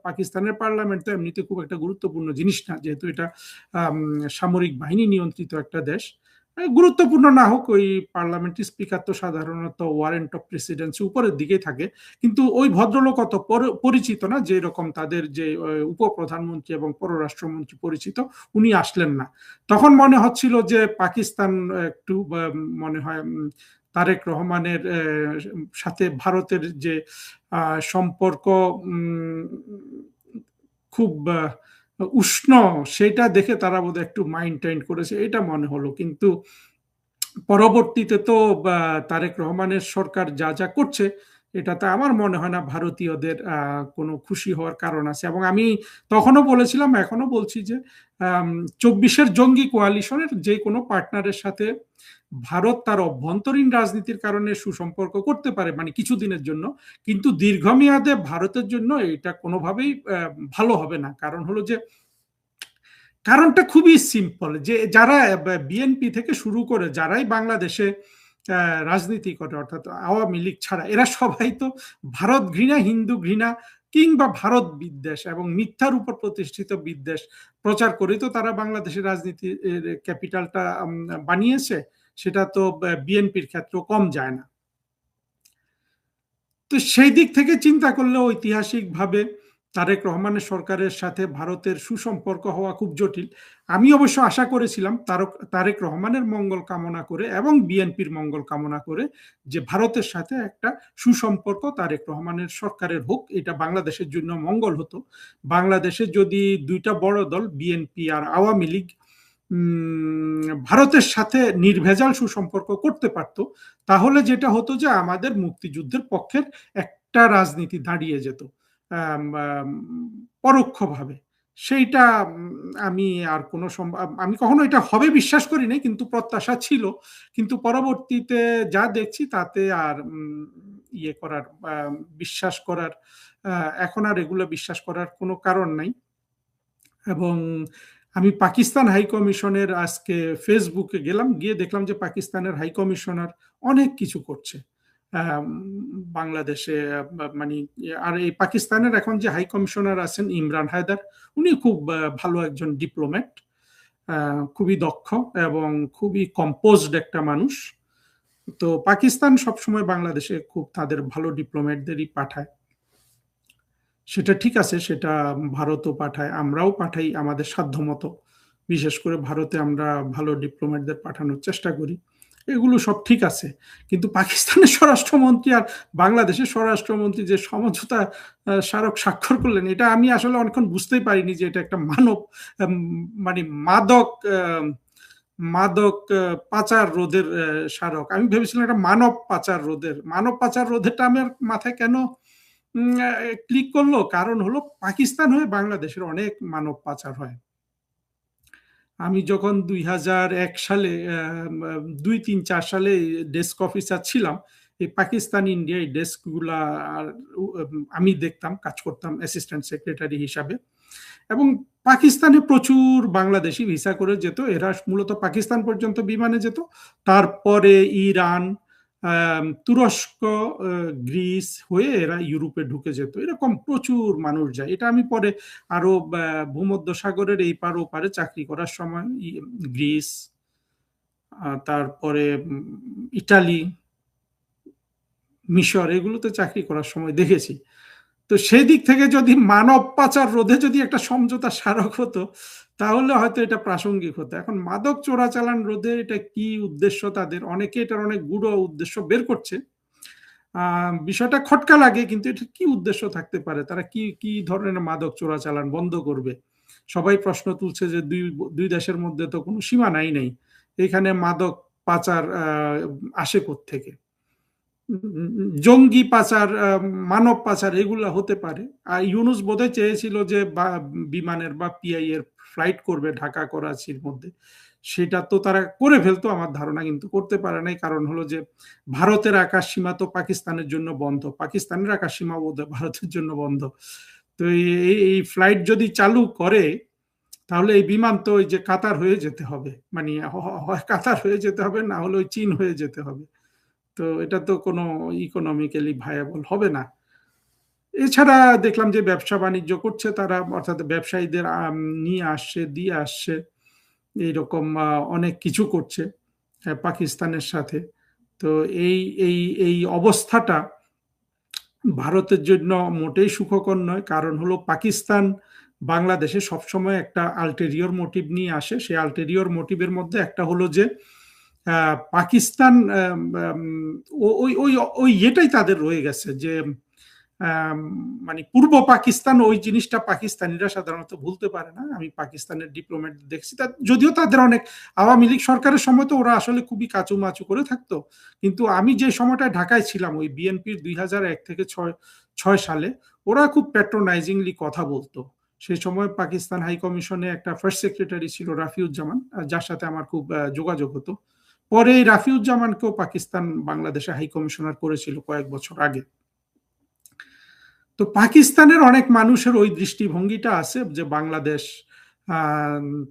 পাকিস্তানের পার্লামেন্ট তো এমনিতে খুব একটা গুরুত্বপূর্ণ জিনিস না, যেহেতু এটা সামরিক বাহিনী নিয়ন্ত্রিত একটা দেশ। গুরুত্বপূর্ণ না হোক, ওই পার্লামেন্টারি স্পিকার তো সাধারণত ওয়ারেন্ট অফ প্রেসিডেন্সি উপরের দিকেই থাকে, কিন্তু ওই ভদ্রলোক অত পরিচিত না যেরকম তাদের যে উপপ্রধানমন্ত্রী এবং পররাষ্ট্রমন্ত্রী পরিচিত, উনি আসলেন না। তখন মনে হচ্ছিল যে পাকিস্তান একটু মনে হয় তারেক রহমানের সাথে ভারতের যে সম্পর্ক খুব উষ্ণ, সেটা দেখে তারা বোধহয় একটু মাইন্ড টাইন্ড করেছে, এটা মনে হলো। কিন্তু পরবর্তীতে তো তারেক রহমানের সরকার যা যা করছে, এটাতে আমার মনে হয় না ভারতীয়দের কোনো খুশি হওয়ার কারণ আছে। এবং আমি তখনও বলেছিলাম, এখনো বলছি যে 24-এর জঙ্গি কোয়ালিশনের যে কোনো পার্টনারের সাথে ভারত তার অভ্যন্তরীণ রাজনীতির কারণে সুসম্পর্ক করতে পারে, মানে কিছুদিনের জন্য, কিন্তু দীর্ঘমেয়াদে ভারতের জন্য এটা কোনোভাবেই ভালো হবে না। কারণ হলো যে, কারণটা খুবই সিম্পল, যে যারা বিএনপি থেকে শুরু করে যারাই বাংলাদেশে রাজনীতি করে, অর্থাৎ আওয়ামী লীগ ছাড়া, এরা সবাই তো ভারত ঘৃণা, হিন্দু ঘৃণা কিংবা ভারত বিদ্বেষ এবং মিথ্যার উপর প্রতিষ্ঠিত বিদ্বেষ প্রচার করে তো তারা বাংলাদেশের রাজনীতির ক্যাপিটালটা বানিয়েছে। সেটা তো বিএনপির ক্ষেত্রেও কম যায় না। তো সেই দিক থেকে চিন্তা করলে ঐতিহাসিকভাবে তারেক রহমানের সরকারের সাথে ভারতের সুসম্পর্ক হওয়া খুব জটিল। আমি অবশ্য আশা করেছিলাম তারেক রহমানের মঙ্গল কামনা করে এবং বিএনপির মঙ্গল কামনা করে যে ভারতের সাথে একটা সুসম্পর্ক তারেক রহমানের সরকারের হোক, এটা বাংলাদেশের জন্য মঙ্গল হতো। বাংলাদেশে যদি দুইটা বড় দল বিএনপি আর আওয়ামী লীগ ভারতের সাথে নির্ভেজাল সুসম্পর্ক করতে পারত, তাহলে যেটা হতো যে আমাদের মুক্তিযুদ্ধের পক্ষের একটা রাজনীতি দাঁড়িয়ে যেত পরোক্ষভাবে। সেইটা আমি আর কোনো আমি কখনো এটা হবে বিশ্বাস করি নাই, কিন্তু প্রত্যাশা ছিল। কিন্তু পরবর্তীতে যা দেখছি তাতে আর ইয়ে করার, বিশ্বাস করার, এখন আর এগুলো বিশ্বাস করার কোনো কারণ নাই। এবং আমি পাকিস্তান হাই কমিশনের আজকে ফেসবুকে গেলাম, গিয়ে দেখলাম যে পাকিস্তানের হাই কমিশনার অনেক কিছু করছে বাংলাদেশে। মানে আর এই পাকিস্তানের এখন যে হাই কমিশনার আছেন ইমরান হায়দার, উনি খুব ভালো একজন ডিপ্লোম্যাট, খুবই দক্ষ এবং খুবই কম্পোজড একটা মানুষ। তো পাকিস্তান সবসময় বাংলাদেশে খুব তাদের ভালো ডিপ্লোম্যাটদেরই পাঠায়, সেটা ঠিক আছে। সেটা ভারতও পাঠায়, আমরাও পাঠাই আমাদের সাধ্যমতো। বিশেষ করে ভারতে আমরা ভালো ডিপ্লোম্যাটদের পাঠানোর চেষ্টা করি, এগুলো সব ঠিক আছে। কিন্তু পাকিস্তানের স্বরাষ্ট্রমন্ত্রী আর বাংলাদেশের স্বরাষ্ট্রমন্ত্রী যে সমঝোতা স্মারক স্বাক্ষর করলেন, এটা আমি আসলে অনেকক্ষণ বুঝতেই পারিনি যে এটা একটা মানে মাদক পাচার রোধের স্মারক। আমি ভেবেছিলাম এটা মানব পাচার রোধেরটা আমার মাথায় কেন ক্লিক করলো, কারণ হলো পাকিস্তান হয়ে বাংলাদেশের অনেক মানব পাচার হয়। আমি যখন 2001 সালে 2-3-4 সালে ডেস্ক অফিসার ছিলাম, এই পাকিস্তান ইন্ডিয়া এই ডেস্কগুলা আমি দেখতাম, কাজ করতাম অ্যাসিস্ট্যান্ট সেক্রেটারি হিসাবে। এবং পাকিস্তানে প্রচুর বাংলাদেশি ভিসা করে যেত, এরা মূলত পাকিস্তান পর্যন্ত বিমানে যেত, তারপরে ইরান, তুরস্ক, গ্রিস হয়ে এরা ইউরোপে ঢুকে যেত। এরকম প্রচুর মানুষ যায়। এটা আমি পরে আরো ভূমধ্য সাগরের এই পার ওপারে চাকরি করার সময় গ্রিস, তারপরে ইটালি, মিশর, এগুলোতে চাকরি করার সময় দেখেছি। তো সেই দিক থেকে যদি মানব পাচার রোধে যদি একটা সমঝোতা স্মারক হতো, তাহলে হয়তো এটা প্রাসঙ্গিক হতো। এখন মাদক চোরাচালান রোধে এটা কি উদ্দেশ্য তাদের, অনেকে এটার অনেক গূঢ় উদ্দেশ্য বের করছে। বিষয়টা খটকা লাগে, কিন্তু এটা কি উদ্দেশ্য থাকতে পারে, তারা কি কি ধরনের মাদক চোরাচালান বন্ধ করবে? সবাই প্রশ্ন তুলছে যে দুই দেশের মধ্যে তো কোনো সীমানাই নেই, এখানে মাদক পাচার আসে কোত্থেকে? জঙ্গি পাচার, মানব পাচার, এগুলা হতে পারে। আর ইউনুস বোধহয় চেয়েছিল যে বিমানের বা পিআই এর ফ্লাইট করবে ঢাকা করাচির মধ্যে, সেটা তো তারা করে ফেলতো আমার ধারণা, কিন্তু করতে পারে নাই। কারণ হলো যে ভারতের আকাশ সীমা তো পাকিস্তানের জন্য বন্ধ, পাকিস্তানের আকাশ সীমা বোধহয় ভারতের জন্য বন্ধ। তো এই ফ্লাইট যদি চালু করে, তাহলে এই বিমান তো ওই যে কাতার হয়ে যেতে হবে, মানে কাতার হয়ে যেতে হবে, না হলে ওই চীন হয়ে যেতে হবে। তো এটা তো কোনো ইকোনমিক্যালি ভায়াবল হবে না। এছাড়া দেখলাম যে ব্যবসা বাণিজ্য করছে তারা, অর্থাৎ ব্যবসায়ীদের নিয়ে আসছে, দিয়ে আসছে, এইরকম অনেক কিছু করছে পাকিস্তানের সাথে। তো এই এই এই অবস্থাটা ভারতের জন্য মোটেই সুখকর নয়। কারণ হলো পাকিস্তান বাংলাদেশে সবসময় একটা আলটেরিয়র মোটিভ নিয়ে আসে। সেই আলটেরিয়র মোটিভের মধ্যে একটা হলো যে পাকিস্তান ওই ওই ওই এটাই তাদের রয়ে গেছে যে মানে পূর্ব পাকিস্তান, ওই জিনিসটা পাকিস্তানিরা সাধারণত ভুলতে পারে না। আমি পাকিস্তানের ডিপ্লোম্যাট দেখছি, যদিও তাদের অনেক আওয়ামী লীগ সরকারের সময় তো ওরা আসলে খুবই কাচুমাচু করে থাকতো, কিন্তু আমি যে সময়টা ঢাকায় ছিলাম ওই বিএনপির 2001 থেকে 6 সালে, ওরা খুব প্যাট্রোনাইজিংলি কথা বলতো। সেই সময় পাকিস্তান হাই কমিশনে একটা ফার্স্ট সেক্রেটারি ছিল রাফিউজ্জামান, যার সাথে আমার খুব যোগাযোগ হতো। পরে এই রাফিউজ্জামানকেও পাকিস্তান বাংলাদেশে হাই কমিশনার করেছিল কয়েক বছর আগে। তো পাকিস্তানের অনেক মানুষের ওই দৃষ্টিভঙ্গিটা আছে যে বাংলাদেশ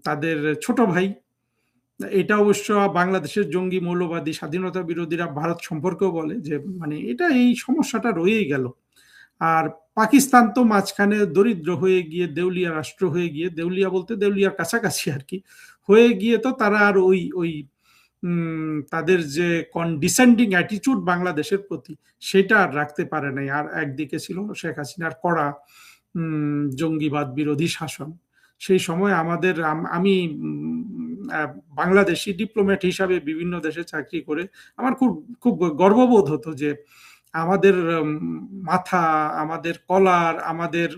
তাদের ছোট ভাই। এটা অবশ্য বাংলাদেশের জঙ্গি মৌলবাদী স্বাধীনতা বিরোধীরা ভারত সম্পর্কেও বলে যে মানে এটা এই সমস্যাটা রয়েই গেল। আর পাকিস্তান তো মাঝখানে দরিদ্র হয়ে গিয়ে দেউলিয়া রাষ্ট্র হয়ে গিয়ে, দেউলিয়া বলতে দেউলিয়ার কাছাকাছি আর কি হয়ে গিয়ে, তো তারা আর ওই ওই তাদের যে কনডিসেন্ডিং অ্যাটিটিউড বাংলাদেশের প্রতি সেটা আর রাখতে পারে নাই। আর একদিকে ছিল শেখ হাসিনার কড়া জঙ্গিবাদ বিরোধী শাসন। সেই সময় আমাদের আমি বাংলাদেশি ডিপ্লোম্যাট হিসাবে বিভিন্ন দেশে চাকরি করে আমার খুব খুব গর্ববোধ হতো যে আমাদের মাথা, আমাদের কলার, আমাদের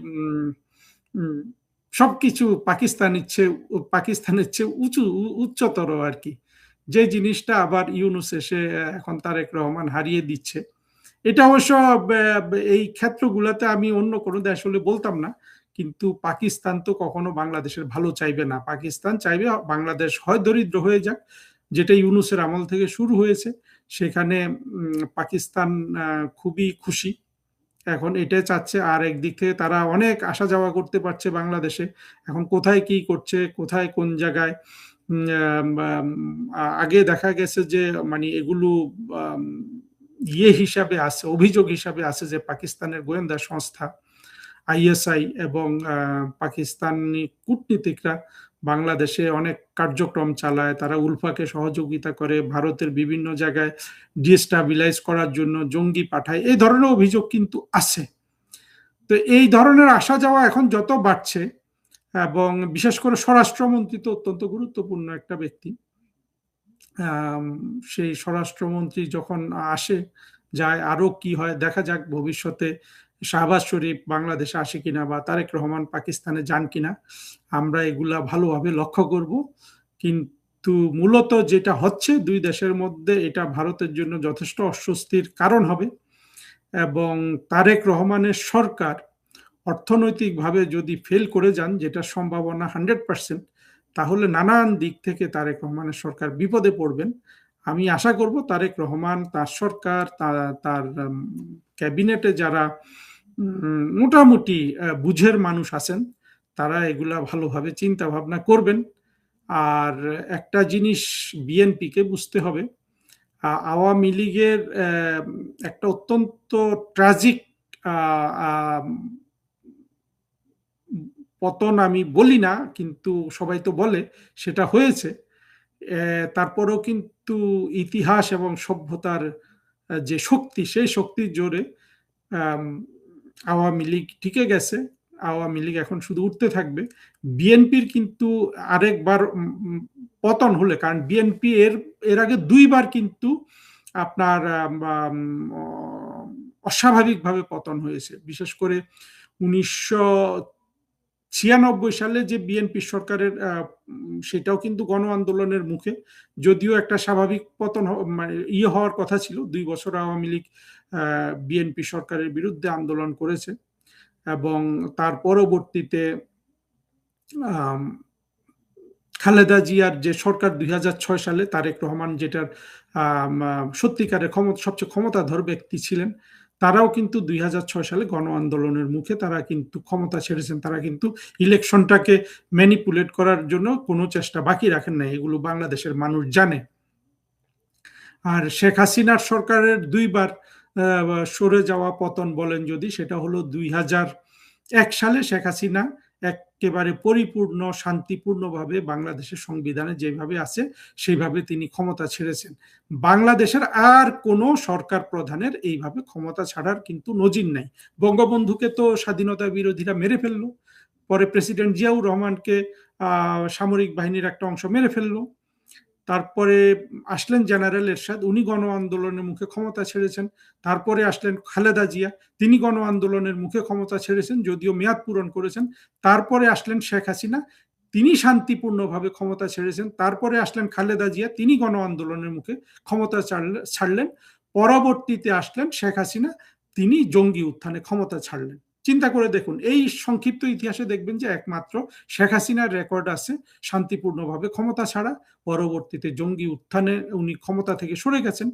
সবকিছু পাকিস্তানের চেয়ে উচ্চতর আর কি। যে জিনিসটা আবার ইউনুস এসে এখন তারেক রহমান হারিয়ে দিচ্ছে। এটা অবশ্য এই ক্ষেত্রগুলোতে আমি অন্য কোনো দেশ হলে বলতাম না, কিন্তু পাকিস্তান তো কখনো বাংলাদেশের ভালো চাইবে না। পাকিস্তান চাইবে বাংলাদেশ হয় দরিদ্র হয়ে যাক, যেটা ইউনুসের আমল থেকে শুরু হয়েছে। সেখানে পাকিস্তান খুবই খুশি এখন, এটাই চাচ্ছে। আর একদিক থেকে তারা অনেক আসা যাওয়া করতে পারছে বাংলাদেশে, এখন কোথায় কি করছে, কোথায় কোন জায়গায়। আগে দেখা গেছে যে মানে এগুলো হিসাবে আছে, অভিযোগ হিসাবে আছে যে পাকিস্তানের গোয়েন্দা সংস্থা আইএসআই এবং পাকিস্তানি কূটনীতিকরা বাংলাদেশে অনেক কার্যক্রম চালায়, তারা উলফাকে সহযোগিতা করে, ভারতের বিভিন্ন জায়গায় ডিস্টাবিলাইজ করার জন্য জঙ্গি পাঠায়, এই ধরনের অভিযোগ কিন্তু আছে। তো এই ধরনের আসা যাওয়া এখন যত বাড়ছে, এবং বিশেষ করে স্বরাষ্ট্রমন্ত্রী তো অত্যন্ত গুরুত্বপূর্ণ একটা ব্যক্তি, সেই স্বরাষ্ট্রমন্ত্রী যখন আসে যায়, আরো কি হয় দেখা যাক ভবিষ্যতে। শাহবাজ শরীফ বাংলাদেশে আসে কিনা বা তারেক রহমান পাকিস্তানে যান কিনা, আমরা এগুলা ভালোভাবে লক্ষ্য করব। কিন্তু মূলত যেটা হচ্ছে দুই দেশের মধ্যে, এটা ভারতের জন্য যথেষ্ট অস্বস্তির কারণ হবে। এবং তারেক রহমানের সরকার অর্থনৈতিকভাবে যদি ফেল করে যান, যেটা সম্ভাবনা 100%, তাহলে নানান দিক থেকে তারেক রহমানের সরকার বিপদে পড়বেন। আমি আশা করব তারেক রহমান, তার সরকার, তার ক্যাবিনেটে যারা মোটামুটি বুঝের মানুষ আছেন, তারা এগুলা ভালোভাবে চিন্তা ভাবনা করবেন। আর একটা জিনিস বিএনপিকে বুঝতে হবে, আওয়ামী লীগের একটা অত্যন্ত ট্রাজিক পতন আমি বলি না, কিন্তু সবাই তো বলে সেটা হয়েছে। তারপরেও কিন্তু ইতিহাস এবং সভ্যতার যে শক্তি, সেই শক্তির জোরে আওয়ামী লীগ টিকে গেছে। আওয়ামী লীগ এখন শুধু উঠতে থাকবে। বিএনপির কিন্তু আরেকবার পতন হলে, কারণ বিএনপি এর আগে দুইবার কিন্তু আপনার অস্বাভাবিকভাবে পতন হয়েছে। বিশেষ করে 1996 সালে যে বিএনপি সরকারের, সেটাও কিন্তু গণ আন্দোলনের মুখে, যদিও একটা স্বাভাবিক পতন মানে হওয়ার কথা ছিল। 2 বছর আওয়ামী লীগ বিএনপি সরকারের বিরুদ্ধে আন্দোলন করেছে, এবং তার পরবর্তীতে খালেদা জিয়ার যে সরকার 2006 সালে, তারেক রহমান যেটার সত্যিকারের সবচেয়ে ক্ষমতাধর ব্যক্তি ছিলেন, তারাও কিন্তু 2006 সালে গণ আন্দোলনের মুখে তারা কিন্তু ক্ষমতা ছেড়েছেন। তারা কিন্তু ইলেকশনটাকে ম্যানিপুলেট করার জন্য কোনো চেষ্টা বাকি রাখেন নাই, এগুলো বাংলাদেশের মানুষ জানে। আর শেখ হাসিনার সরকারের দুইবার সরে যাওয়া পতন বলেন যদি, সেটা হলো 2001 সালে শেখ হাসিনা একেবারে পরিপূর্ণ শান্তিপূর্ণভাবে বাংলাদেশের সংবিধানে যেভাবে আছে সেইভাবে তিনি ক্ষমতা ছেড়েছেন। বাংলাদেশের আর কোনো সরকার প্রধানের এইভাবে ক্ষমতা ছাড়ার কিন্তু নজির নাই। বঙ্গবন্ধুকে তো স্বাধীনতা বিরোধীরা মেরে ফেললো, পরে প্রেসিডেন্ট জিয়াউর রহমানকে সামরিক বাহিনীর একটা অংশ মেরে ফেললো। তারপরে আসলেন জেনারেল এরশাদ, উনি গণ আন্দোলনের মুখে ক্ষমতা ছেড়েছেন। তারপরে আসলেন খালেদা জিয়া, তিনি গণ আন্দোলনের মুখে ক্ষমতা ছেড়েছেন, যদিও মেয়াদ পূরণ করেছেন। তারপরে আসলেন শেখ হাসিনা, তিনি শান্তিপূর্ণভাবে ক্ষমতা ছেড়েছেন। তারপরে আসলেন খালেদা জিয়া, তিনি গণ আন্দোলনের মুখে ক্ষমতা ছাড়লেন। পরবর্তীতে আসলেন শেখ হাসিনা, তিনি জঙ্গি উত্থানে ক্ষমতা ছাড়লেন। চিন্তা করে দেখুন, এই সংক্ষিপ্ত ইতিহাসে দেখবেন যে একমাত্র শেখ হাসিনার রেকর্ড আছে শান্তিপূর্ণভাবে ক্ষমতা ছাড়া, পরবর্তীতে জঙ্গি উত্থানে উনি ক্ষমতা থেকে সরে গেছেন।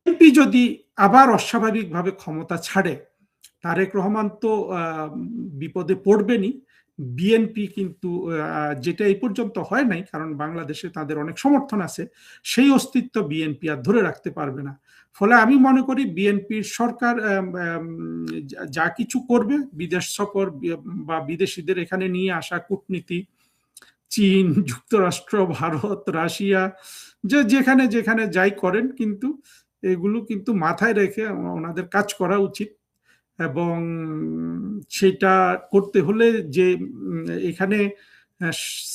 বিএনপি যদি আবার অস্বাভাবিকভাবে ক্ষমতা ছাড়ে, তারেক রহমান তো বিপদে পড়বেনই। বিএনপি কিন্তু যেটা এই পর্যন্ত হয় নাই, কারণ বাংলাদেশে তাদের অনেক সমর্থন আছে, সেই অস্তিত্ব বিএনপি আর ধরে রাখতে পারবে না। ফলে আমি মনে করি বিএনপির সরকার যা কিছু করবে, বিদেশ সফর বা বিদেশিদের এখানে নিয়ে আসা, কূটনীতি, চীন, যুক্তরাষ্ট্র, ভারত, রাশিয়া, যেখানে যেখানে যাই করেন, কিন্তু এগুলো কিন্তু মাথায় রেখে ওনাদের কাজ করা উচিত। এবং সেটা করতে হলে যে এখানে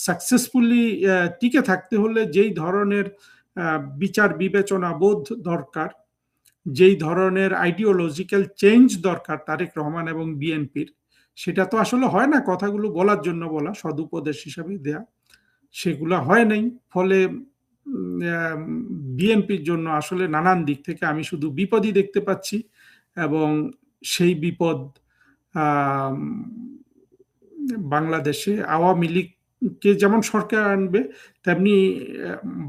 সাকসেসফুলি টিকে থাকতে হলে যেই ধরনের বিচার বিবেচনা বোধ দরকার, যেই ধরনের আইডিওলজিক্যাল চেঞ্জ দরকার তারেক রহমান এবং বিএনপির, সেটা তো আসলে হয় না, কথাগুলো বলার জন্য বলা, সদুপদেশ হিসাবে দেয়া, সেগুলো হয় নাই। ফলে বিএনপির জন্য আসলে নানান দিক থেকে আমি শুধু বিপদই দেখতে পাচ্ছি। এবং সেই বিপদ বাংলাদেশে আওয়ামী লীগকে যেমন সরকার আনবে, তেমনি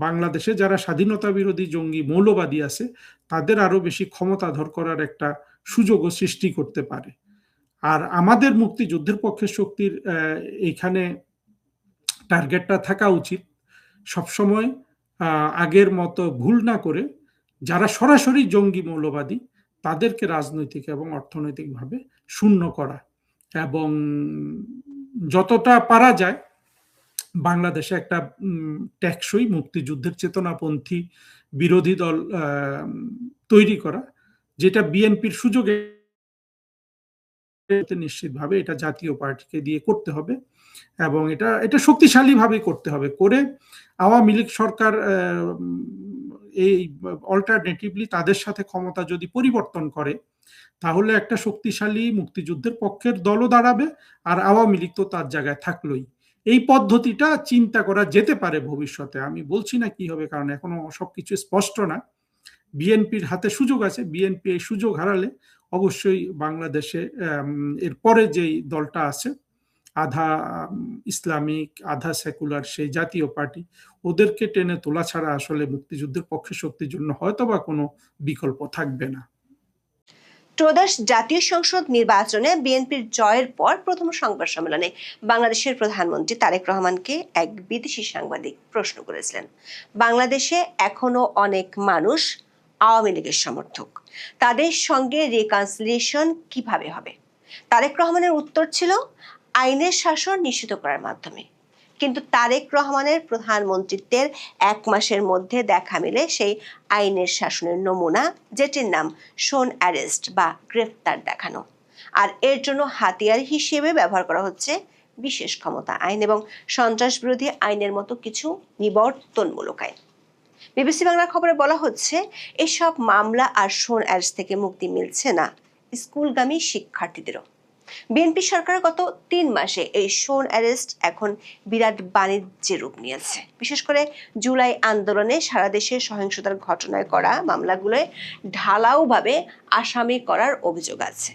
বাংলাদেশে যারা স্বাধীনতা বিরোধী জঙ্গি মৌলবাদী আছে, তাদের আরো বেশি ক্ষমতাধর করার একটা সুযোগও সৃষ্টি করতে পারে। আর আমাদের মুক্তিযুদ্ধের পক্ষে শক্তির এইখানে টার্গেটটা থাকা উচিত সবসময় আগের মতো ভুল না করে, যারা সরাসরি জঙ্গি মৌলবাদী তাদেরকে রাজনৈতিক এবং অর্থনৈতিকভাবে শূন্য করা, এবং যতটা পারা যায় বাংলাদেশে একটা টেকসই মুক্তিযুদ্ধের চেতনাপন্থী বিরোধী দল তৈরি করা, যেটা বিএনপির সুযোগে নিশ্চিতভাবে এটা জাতীয় পার্টিকে দিয়ে করতে হবে। এবং এটা শক্তিশালী ভাবে করতে হবে, করে আওয়ামী লীগ সরকার এই অল্টারনেটিভলি তাদের সাথে ক্ষমতা যদি পরিবর্তন করে, তাহলে একটা শক্তিশালী মুক্তিযুদ্ধের পক্ষের দলও দাঁড়াবে, আর আওয়ামী লীগ তো তার জায়গায় থাকলোই। এই পদ্ধতিটা চিন্তা করা যেতে পারে ভবিষ্যতে। আমি বলছি না কি হবে, কারণ এখনো সবকিছু স্পষ্ট না। বিএনপির হাতে সুযোগ আছে, বিএনপি এই সুযোগ হারালে অবশ্যই বাংলাদেশে এরপরে যেই দলটা আছে, আধা ইসলামিক আধা সেকুলার, সেই জাতীয় পার্টি, ওদেরকে টেনে তোলা ছাড়া আসলে মুক্তিযুদ্ধের পক্ষে শক্তির জন্য হয়তোবা কোনো বিকল্প থাকবে না। ত্রয়োদশ জাতীয় সংসদ নির্বাচনে বিএনপির জয়ের পর প্রথম সংবাদ সম্মেলনে বাংলাদেশের প্রধানমন্ত্রী তারেক রহমানকে এক বিদেশি সাংবাদিক প্রশ্ন করেছিলেন, বাংলাদেশে এখনো অনেক মানুষ আওয়ামী লীগের সমর্থক, তাদের সঙ্গে রিকনসিলিয়েশন কিভাবে হবে? তারেক রহমানের উত্তর ছিল, আইনের শাসন নিশ্চিত করার মাধ্যমে। কিন্তু তারেক রহমানের প্রধানমন্ত্রিত্বের 1 মাসের মধ্যে দেখা মিলে সেই আইনের শাসনের নমুনা, যেটির নাম শোন অ্যারেস্ট বা গ্রেফতার দেখানো। আর এর জন্য হাতিয়ার হিসেবে ব্যবহার করা হচ্ছে বিশেষ ক্ষমতা আইন এবং সন্ত্রাস বিরোধী আইনের মতো কিছু নিবর্তনমূলক আইন। বিবিসি বাংলার খবরে বলা হচ্ছে, এসব মামলা আর শোন অ্যারেস্ট থেকে মুক্তি মিলছে না স্কুলগামী শিক্ষার্থীদেরও। বিএনপি সরকার গত 3 মাসে এই শোন অ্যারেস্ট এখন বিরাট বাণিজ্যের রূপ নিয়েছে। বিশেষ করে জুলাই আন্দোলনে সারা দেশে সহিংসতার ঘটনায় করা মামলাগুলোয় ঢালাওভাবে আসামি করার অভিযোগ আছে।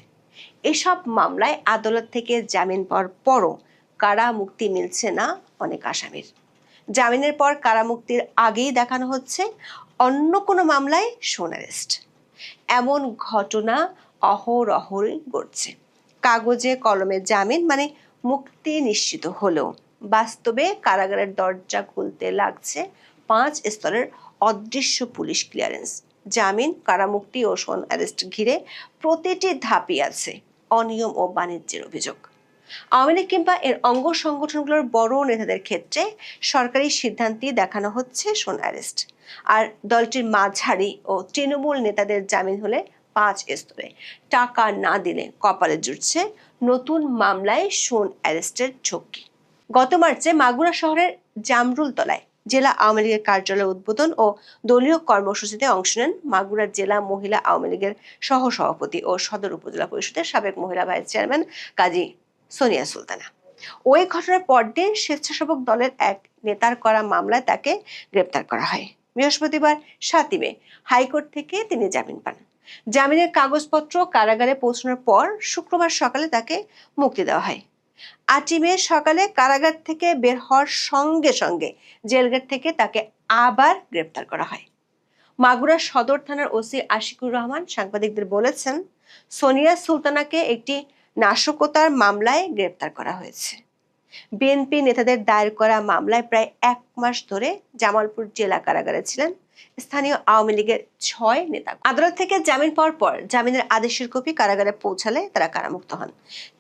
এসব মামলায় আদালত থেকে জামিন পাওয়ার পরও কারা মুক্তি মিলছে না অনেক আসামির। জামিনের পর কারামুক্তির আগেই দেখানো হচ্ছে অন্য কোনো মামলায় শোন অ্যারেস্ট। এমন ঘটনা অহরহই ঘটছে। কাগজে কলমে জামিন মানে মুক্তি নিশ্চিত হলেও বাস্তবে কারাগারের দরজা খুলতে লাগছে 5 স্তরের অদৃশ্য পুলিশ ক্লিয়ারেন্স। জামিন, কারামুক্তি ও শোন অ্যারেস্ট ঘিরে প্রতিটি ধাপই আছে অনিয়ম ও বাণিজ্যের অভিযোগ। আওয়ামী লীগ কিংবা এর অঙ্গ সংগঠনগুলোর বড় নেতাদের ক্ষেত্রে সরকারি সিদ্ধান্তেই দেখানো হচ্ছে শোন অ্যারেস্ট, আর দলটির মাঝারি ও তৃণমূল নেতাদের জামিন হলে 5 স্তরে, টাকা না দিলে কপালে জুটছে নতুন মামলায় শোন অ্যারেস্টের ঝক্কি। গত মার্চে মাগুরা শহরের জামরুলতলায় জেলা আওয়ামী লীগের কার্যালয় উদ্বোধন ও দলীয় কর্মসূচিতে অংশ নেন মাগুরা জেলা মহিলা আওয়ামী লীগের সহসভাপতি ও সদর উপজেলা পরিষদের সাবেক মহিলা ভাইস চেয়ারম্যান কাজী সোনিয়া সুলতানা। ওই ঘটনার পরদিন স্বেচ্ছাসেবক দলের এক নেতার করা মামলায় তাকে গ্রেপ্তার করা হয়। বৃহস্পতিবার 7 মে হাইকোর্ট থেকে তিনি জামিন পান। জামিনের কাগজপত্র কারাগারে পৌঁছানোর পর শুক্রবার সকালে তাকে মুক্তি দেওয়া হয়। 8 মে সকালে কারাগার থেকে বের হওয়ার সঙ্গে সঙ্গে জেলগেট থেকে তাকে আবার গ্রেপ্তার করা হয়। মাগুরা সদর থানার ওসি আশিকুর রহমান সাংবাদিকদের বলেছেন, সোনিয়া সুলতানাকে একটি নাশকতার মামলায় গ্রেপ্তার করা হয়েছে। বিএনপি নেতাদের দায়ের করা মামলায় প্রায় 1 মাস ধরে জামালপুর জেলা কারাগারে ছিলেন স্থানীয় আওয়ামী লীগের 6 নেতা। আদালত থেকে জামিন পাওয়ার পর জামিনের আদেশের কপি কারাগারে পৌঁছালে তারা কারামুক্ত হন।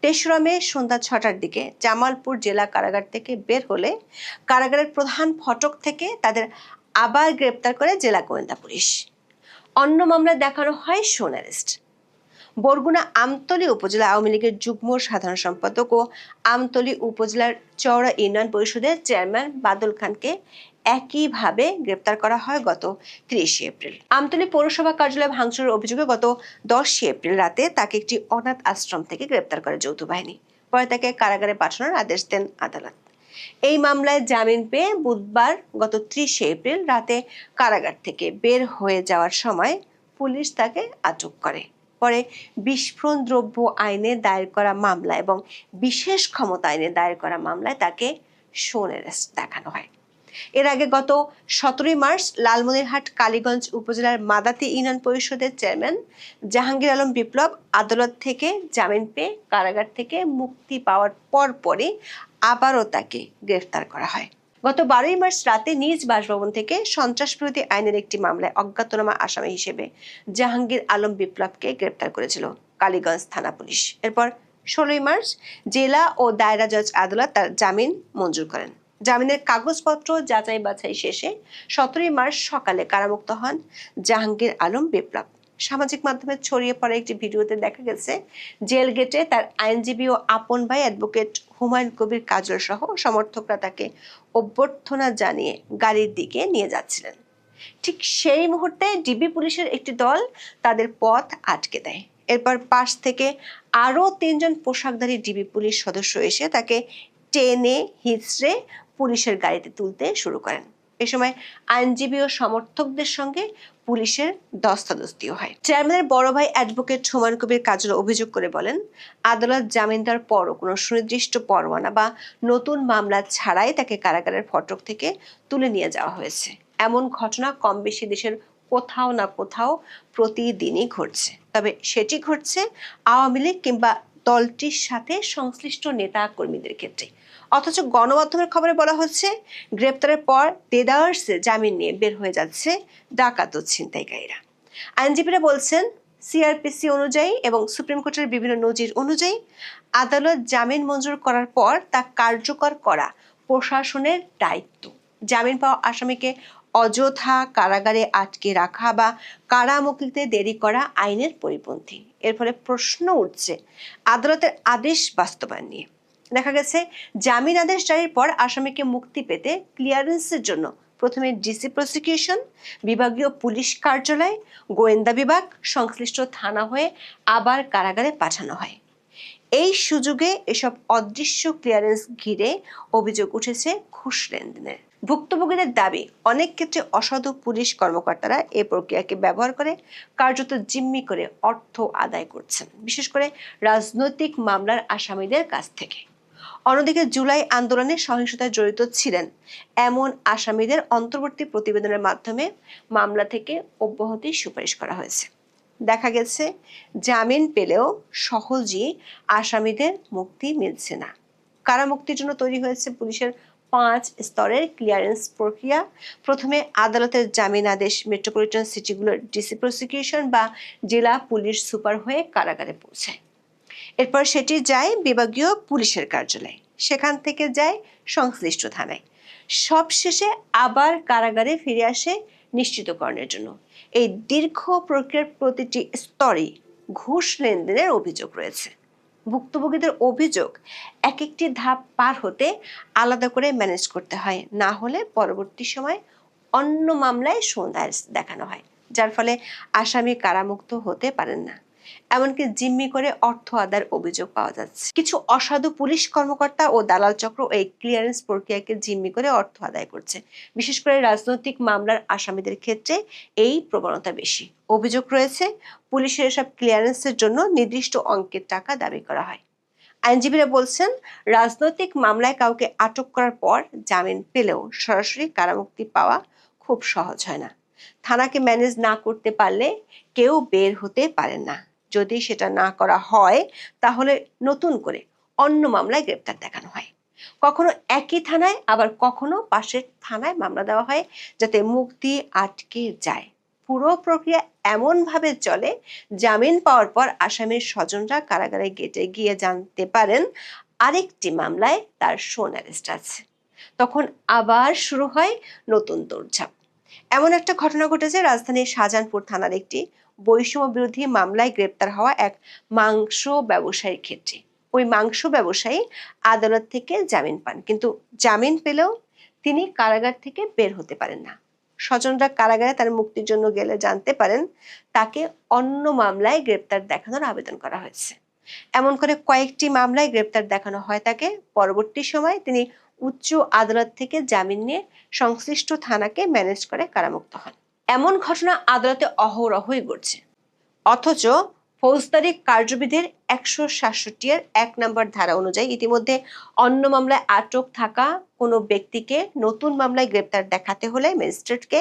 3রা মে সন্ধ্যা 6টার দিকে জামালপুর জেলা কারাগার থেকে বের হলে কারাগারের প্রধান ফটক থেকে তাদের আবার গ্রেপ্তার করে জেলা গোয়েন্দা পুলিশ। অন্য মামলায় দেখানো হয় শোন অ্যারেস্ট। বরগুনা আমতলী উপজেলা আওয়ামী লীগের যুগ্ম সাধারণ সম্পাদক ও আমতলী উপজেলার চওড়া ইউনিয়ন পরিষদের চেয়ারম্যান বাদল খানকে একইভাবে গ্রেপ্তার করা হয় গত 30 এপ্রিল। আমতলী পৌরসভা কার্যালয় ভাঙচুরের অভিযোগে গত 10 এপ্রিল রাতে তাকে একটি অনাথ আশ্রম থেকে গ্রেপ্তার করে যৌথ বাহিনী। পরে তাকে কারাগারে পাঠানোর আদেশ দেন আদালত। এই মামলায় জামিন পেয়ে বুধবার গত 30 এপ্রিল রাতে কারাগার থেকে বের হয়ে যাওয়ার সময় পুলিশ তাকে আটক করে। পরে বিস্ফোরণ দ্রব্য আইনে দায়ের করা মামলা এবং বিশেষ ক্ষমতা আইনে দায়ের করা মামলায় তাকে শোন অ্যারেস্ট দেখানো হয়। এর আগে গত 17 মার্চ লালমনিরহাট কালীগঞ্জ উপজেলার মাদাতি ইউনিয়ন পরিষদের চেয়ারম্যান জাহাঙ্গীর আলম বিপ্লব আদালত থেকে জামিন পেয়ে কারাগার থেকে মুক্তি পাওয়ার পরপরই আবারও তাকে গ্রেফতার করা হয়। গত 12 মার্চ রাতে নিজ বাসভবন থেকে সন্ত্রাস বিরোধী আইনের একটি মামলায় অজ্ঞাতনামা আসামি হিসেবে জাহাঙ্গীর আলম বিপ্লবকে গ্রেপ্তার করেছিল কালীগঞ্জ থানা পুলিশ। এরপর 16 মার্চ জেলা ও দায়রা জজ আদালত তার জামিন মঞ্জুর করেন। জামিনের কাগজপত্র যাচাই বাছাই শেষে 17 মার্চ সকালে কারামুক্ত হন জাহাঙ্গীর আলম বিপ্লব। সামাজিক মাধ্যমে ছড়িয়ে পড়া একটি ভিডিওতে দেখা গেছে জেল গেটে তার আইনজীবী ও আপন ভাই অ্যাডভোকেট হুমায়ুন কবির কাজল সহ সমর্থকরা তাকে অভ্যর্থনা জানিয়ে গাড়ির দিকে নিয়ে যাচ্ছিলেন। ঠিক সেই মুহূর্তে ডিবি পুলিশের একটি দল তাদের পথ আটকে দেয়। এরপর পাশ থেকে আরো 3 জন পোশাকধারী ডিবি পুলিশ সদস্য এসে তাকে টেনে হিঁচড়ে পুলিশের গাড়িতে তুলতে শুরু করেন। এ সময় আইনজীবী ও সমর্থকদের সঙ্গে পুলিশের ধস্তাধস্তিও হয়। চেয়ারম্যানের বড় ভাই অ্যাডভোকেট হুমায়ুন কবির কাজল অভিযোগ করে বলেন, আদালত জামিন দেওয়ার পরও কোনো সুনির্দিষ্ট পরোয়ানা বা নতুন মামলা ছাড়াই তাকে কারাগারের ফটক থেকে তুলে নিয়ে যাওয়া হয়েছে। এমন ঘটনা কম বেশি দেশের কোথাও না কোথাও প্রতিদিনই ঘটছে। তবে সেটি ঘটছে আওয়ামী লীগ কিংবা দলটির সাথে সংশ্লিষ্ট নেতা কর্মীদের ক্ষেত্রে। অথচ গণমাধ্যমের খবরে বলা হচ্ছে গ্রেপ্তারের পর দেদারসে জামিন নিয়ে বের হয়ে যাচ্ছে ডাকাত ও ছিনতাইকারীরা। আইনজীবীরা বলছেন, সিআরপিসি অনুযায়ী এবং সুপ্রিম কোর্টের বিভিন্ন নজির অনুযায়ী আদালত জামিন মঞ্জুর করার পর তা কার্যকর করা প্রশাসনের দায়িত্ব। জামিন পাওয়া আসামিকে অযথা কারাগারে আটকে রাখা বা কারামুক্তিতে দেরি করা আইনের পরিপন্থী। এর ফলে প্রশ্ন উঠছে আদালতের আদেশ বাস্তবায়ন নিয়ে। দেখা গেছে জামিন আদেশ জারির পর আসামিকে মুক্তি পেতে ক্লিয়ারেন্সের জন্য প্রথমে ডিসি প্রসিকিউশন, বিভাগীয় পুলিশ কার্যালয়, গোয়েন্দা বিভাগ, সংশ্লিষ্ট থানা হয়ে আবার কারাগারে পাঠানো হয়। এই সুযোগে এসব অদৃশ্য ক্লিয়ারেন্স ঘিরে অভিযোগ উঠেছে ঘুষ লেনদেনের। ভুক্তভোগীদের দাবি, অনেক ক্ষেত্রে অসাধু পুলিশ কর্মকর্তারা এই প্রক্রিয়াকে ব্যবহার করে কার্যত জিম্মি করে অর্থ আদায় করছেন, বিশেষ করে রাজনৈতিক মামলার আসামিদের কাছ থেকে। অন্যদিকে জুলাই আন্দোলনে সহিংসতায় জড়িত ছিলেন এমন আসামিদের অন্তর্বর্তী প্রতিবেদনের মাধ্যমে মামলা থেকে অব্যাহতির সুপারিশ করা হয়েছে। দেখা গেছে জামিন পেলেও সহজেই আসামিদের মুক্তি মিলছে না। কারামুক্তির জন্য তৈরি হয়েছে পুলিশের 5 স্তরের ক্লিয়ারেন্স প্রক্রিয়া। প্রথমে আদালতের জামিন আদেশ মেট্রোপলিটন সিটিগুলোর ডিসি প্রসিকিউশন বা জেলা পুলিশ সুপার হয়ে কারাগারে পৌঁছায়। এরপর সেটি যায় বিভাগীয় পুলিশের কার্যালয়, সেখান থেকে যায় সংশ্লিষ্ট থানায়, সবশেষে আবার কারাগারে ফিরে আসে নিশ্চিতকরণের জন্য। এই দীর্ঘ প্রক্রিয়ার প্রতিটি স্তরে ঘুষ লেনদেনের অভিযোগ রয়েছে। ভুক্তভোগীদের অভিযোগ এক একটি ধাপ পার হতে আলাদা করে ম্যানেজ করতে হয়, না হলে পরবর্তী সময় অন্য মামলায় সন্দেহ দেখানো হয়, যার ফলে আসামি কারামুক্ত হতে পারেন না। এমনকি জিম্মি করে অর্থ আদায়ের অভিযোগ পাওয়া যাচ্ছে। কিছু অসাধু পুলিশ কর্মকর্তা ও দালাল চক্র এই ক্লিয়ারেন্স প্রক্রিয়াকে জিম্মি করে অর্থ আদায় করছে। বিশেষ করে রাজনৈতিক মামলার আসামিদের ক্ষেত্রে এই প্রবণতা বেশি। অভিযোগ রয়েছে, পুলিশের এসব ক্লিয়ারেন্সের জন্য নির্দিষ্ট অঙ্কের টাকা দাবি করা হয়। আইনজীবীরা বলছেন, রাজনৈতিক মামলায় কাউকে আটক করার পর জামিন পেলেও সরাসরি কারামুক্তি পাওয়া খুব সহজ হয় না। থানাকে ম্যানেজ না করতে পারলে কেউ বের হতে পারেন না। যদি সেটা না করা হয়, তাহলে নতুন করে অন্য মামলায় গ্রেপ্তার দেখানো হয়। কখনো একই থানায়, আবার কখনো পাশের থানায় মামলা দেওয়া হয়, যাতে মুক্তি আটকে যায়। পুরো প্রক্রিয়া এমন ভাবে চলে, জামিন পাওয়ার পর আসামির স্বজনরা কারাগারে গেটে গিয়ে জানতে পারেন আরেকটি মামলায় তার শোন অ্যারেস্ট আছে। তখন আবার শুরু হয় নতুন দৌড়ঝাঁপ। এমন একটা ঘটনা ঘটেছে রাজধানীর শাহজাহানপুর থানার একটি বৈষম্য বিরোধী মামলায় গ্রেপ্তার হওয়া এক মাংস ব্যবসায়ীর ক্ষেত্রে। ওই মাংস ব্যবসায়ী আদালত থেকে জামিন পান, কিন্তু জামিন পেলেও তিনি কারাগার থেকে বের হতে পারেন না। স্বজনরা কারাগারে তার মুক্তির জন্য গেলে জানতে পারেন তাকে অন্য মামলায় গ্রেপ্তার দেখানোর আবেদন করা হয়েছে। এমন করে কয়েকটি মামলায় গ্রেপ্তার দেখানো হয় তাকে। পরবর্তী সময়ে তিনি উচ্চ আদালত থেকে জামিন নিয়ে সংশ্লিষ্ট থানাকে ম্যানেজ করে কারামুক্ত হন। এমন ঘটনা আদালতে অহরহই ঘটছে। অথচ ফৌজদারি কার্যবিধির 167 এর 1 নম্বর ধারা অনুযায়ী ইতিমধ্যে অন্য মামলায় আটক থাকা কোনো ব্যক্তিকে নতুন মামলায় গ্রেপ্তার দেখাতে হলে ম্যাজিস্ট্রেটকে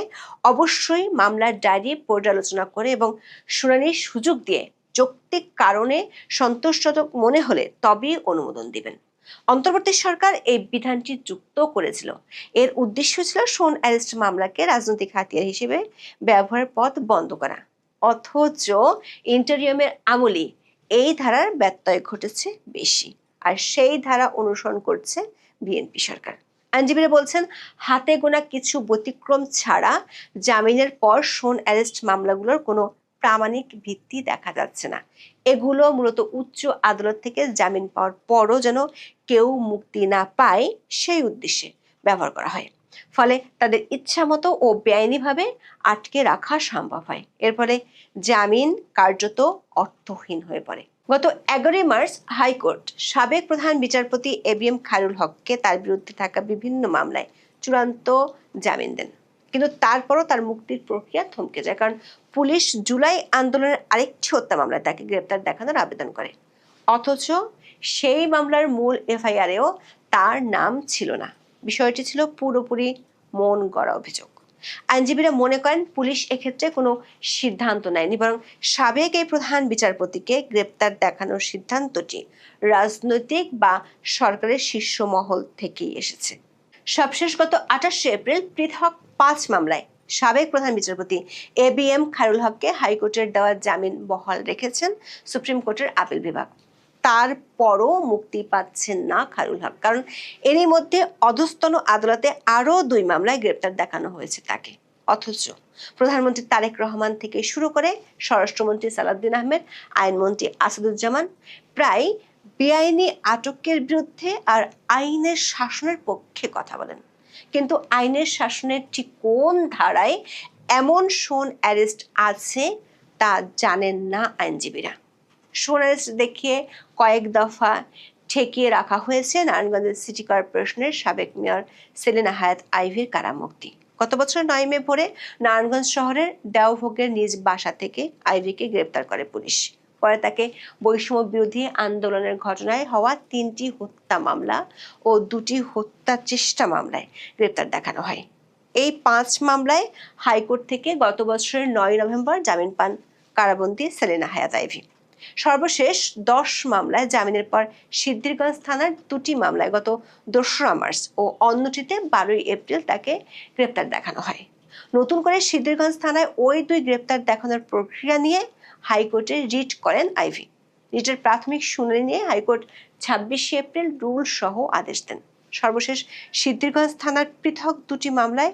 অবশ্যই মামলার ডায়েরি পর্যালোচনা করে এবং শুনানির সুযোগ দিয়ে যৌক্তিক কারণে সন্তোষজনক মনে হলে তবেই অনুমোদন দিবেন। অন্তর্বর্তী সরকার এই বিধানটি যুক্ত করেছিল। এর উদ্দেশ্য ছিল শোন অ্যারেস্ট মামলাকে রাজনৈতিক হাতিয়ার হিসেবে ব্যবহারের পথ বন্ধ করা। অথচ ইন্টারিয়ামের আমলে এই ধারার ব্যত্যয় ঘটেছে বেশি, আর সেই ধারা অনুসরণ করছে বিএনপি সরকার। আইনজীবীরা বলছেন, হাতে গোনা কিছু ব্যতিক্রম ছাড়া জামিনের পর শোন অ্যারেস্ট মামলাগুলোর কোনো প্রামাণিক ভিত্তি দেখা যাচ্ছে না। এগুলো মূলত উচ্চ আদালত থেকে জামিন পাওয়ার পরও যেন কেউ মুক্তি না পায় সেই উদ্দেশ্যে ব্যবহার করা হয়। ফলে তাদের ইচ্ছা মতো ও বেআইনিভাবে আটকে রাখা সম্ভব হয়। এর ফলে জামিন কার্যত অর্থহীন হয়ে পড়ে। গত 11 মার্চ হাইকোর্ট সাবেক প্রধান বিচারপতি এবিএম খায়রুল হককে তার বিরুদ্ধে থাকা বিভিন্ন মামলায় চূড়ান্ত জামিন দেন, কিন্তু তারপরও তার মুক্তির প্রক্রিয়া থমকে যায়, কারণ পুলিশ জুলাই আন্দোলনের আরেকটি হত্যা মামলায় তাকে গ্রেপ্তার দেখানোর আবেদন করে। অথচ সেই মামলার মূল এফআইআরেও তার নাম ছিল না। বিষয়টি ছিল পুরোপুরি মন গড়া অভিযোগ। আইনজীবীরা মনে করেন পুলিশ এক্ষেত্রে কোনো সিদ্ধান্ত নেয়নি, বরং সাবেক এই প্রধান বিচারপতিকে গ্রেপ্তার দেখানোর সিদ্ধান্তটি রাজনৈতিক বা সরকারের শীর্ষ মহল থেকেই এসেছে। সবশেষ গত 28 এপ্রিল পৃথক 5 মামলায় সাবেক প্রধান বিচারপতি এবিএম খায়রুল হককে হাইকোর্টের দেওয়া জামিন বহাল রেখেছেন সুপ্রিম কোর্টের আপিল বিভাগ। তারপরও মুক্তি পাচ্ছেন না খায়রুল হক, কারণ এরই মধ্যে অধস্তন আদালতে আরও 2 মামলায় গ্রেপ্তার দেখানো হয়েছে তাকে। অথচ প্রধানমন্ত্রী তারেক রহমান থেকে শুরু করে স্বরাষ্ট্রমন্ত্রী সালাউদ্দিন আহমেদ, আইনমন্ত্রী আসাদুজ্জামান প্রায় বেআইনি আটকের বিরুদ্ধে আর আইনের শাসনের পক্ষে কথা বলেন, কিন্তু আইনের শাসনের ঠিক কোন ধারায় এমন শোন অ্যারেস্ট আছে তা জানেন না আইনজীবীরা। শোন অ্যারেস্ট দেখিয়ে কয়েক দফা ঠেকিয়ে রাখা হয়েছে নারায়ণগঞ্জের সিটি কর্পোরেশনের সাবেক মেয়র সেলিনা হায়াৎ আইভীর কারামুক্তি। গত বছর 9 মে ভোরে নারায়ণগঞ্জ শহরের দেওভোগের নিজ বাসা থেকে আইভীকে গ্রেপ্তার করে পুলিশ। পরে তাকে বৈষম্য বিরোধী আন্দোলনের ঘটনায় হওয়া 3টি হত্যা মামলা ও 2টি হত্যা চেষ্টা মামলায় গ্রেপ্তার দেখানো হয়। এই 5 মামলায় হাইকোর্ট থেকে গত বছরের 9 নভেম্বর জামিন পান কারাবন্দী সেলিনা হায়াৎ আইভী। সর্বশেষ 10 মামলায় জামিনের পর সিদ্ধিরগঞ্জ থানার 2টি মামলায় গত 2রা মার্চ ও অন্যটিতে 12ই এপ্রিল তাকে গ্রেপ্তার দেখানো হয়। নতুন করে সিদ্ধিরগঞ্জ থানায় ওই 2 গ্রেপ্তার দেখানোর প্রক্রিয়া নিয়ে হাইকোর্টে রিট করেন আইভী। রিটের প্রাথমিক শুনানি নিয়ে হাইকোর্ট 26 এপ্রিল রুল সহ আদেশ দেন। সর্বশেষ সিদ্ধিরগঞ্জ থানার পৃথক 2টি মামলায়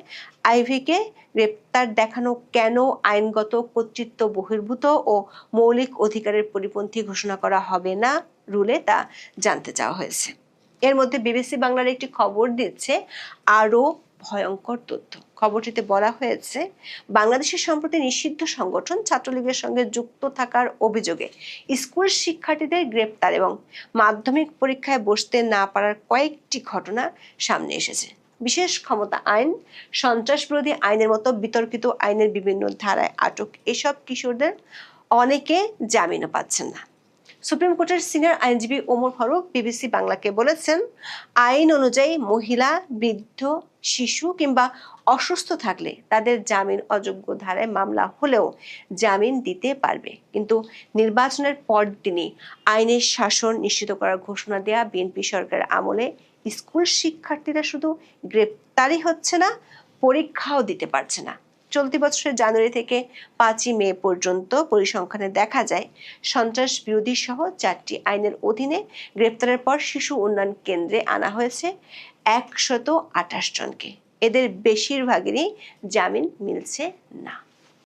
আইভীকে গ্রেপ্তার দেখানো কেন আইনগত কর্তৃত্ব বহির্ভূত ও মৌলিক অধিকারের পরিপন্থী ঘোষণা করা হবে না রুলে তা জানতে চাওয়া হয়েছে। এর মধ্যে বিবিসি বাংলার একটি খবর দিচ্ছে আরও ভয়ঙ্কর তথ্য। খবরটিতে বলা হয়েছে, বাংলাদেশের সম্প্রতি নিষিদ্ধ সংগঠন ছাত্রলীগের সঙ্গে যুক্ত থাকার অভিযোগে স্কুল শিক্ষার্থীদের গ্রেপ্তার এবং মাধ্যমিক পরীক্ষায় বসতে না পারার কয়েকটি ঘটনা সামনে এসেছে। বিশেষ ক্ষমতা আইন, সন্ত্রাস বিরোধী আইনের মতো বিতর্কিত আইনের বিভিন্ন ধারায় আটক এসব কিশোরদের অনেকে জামিনও পাচ্ছেন না। সুপ্রিম কোর্টের সিনিয়র আইনজীবী ওমর ফারুক বিবিসি বাংলাকে বলেছেন, আইন অনুযায়ী মহিলা, বৃদ্ধ, শিশু কিংবা অসুস্থ থাকলে তাদের জামিন অযোগ্য ধারায় মামলা হলেও জামিন দিতে পারবে। কিন্তু নির্বাচনের পরদিনই আইনের শাসন নিশ্চিত করার ঘোষণা দেয়া বিএনপি সরকারের আমলে স্কুল শিক্ষার্থীরা শুধু গ্রেপ্তারই হচ্ছে না, পরীক্ষাও দিতে পারছে না। চলতি বছরের জানুয়ারি থেকে 5ই মে পর্যন্ত পরিসংখ্যানে দেখা যায়, সন্ত্রাস বিরোধী সহ 4টি আইনের অধীনে গ্রেপ্তারের পর শিশু উন্নয়ন কেন্দ্রে আনা হয়েছে 128 জনকে। এদের বেশিরভাগেরই জামিন মিলছে না।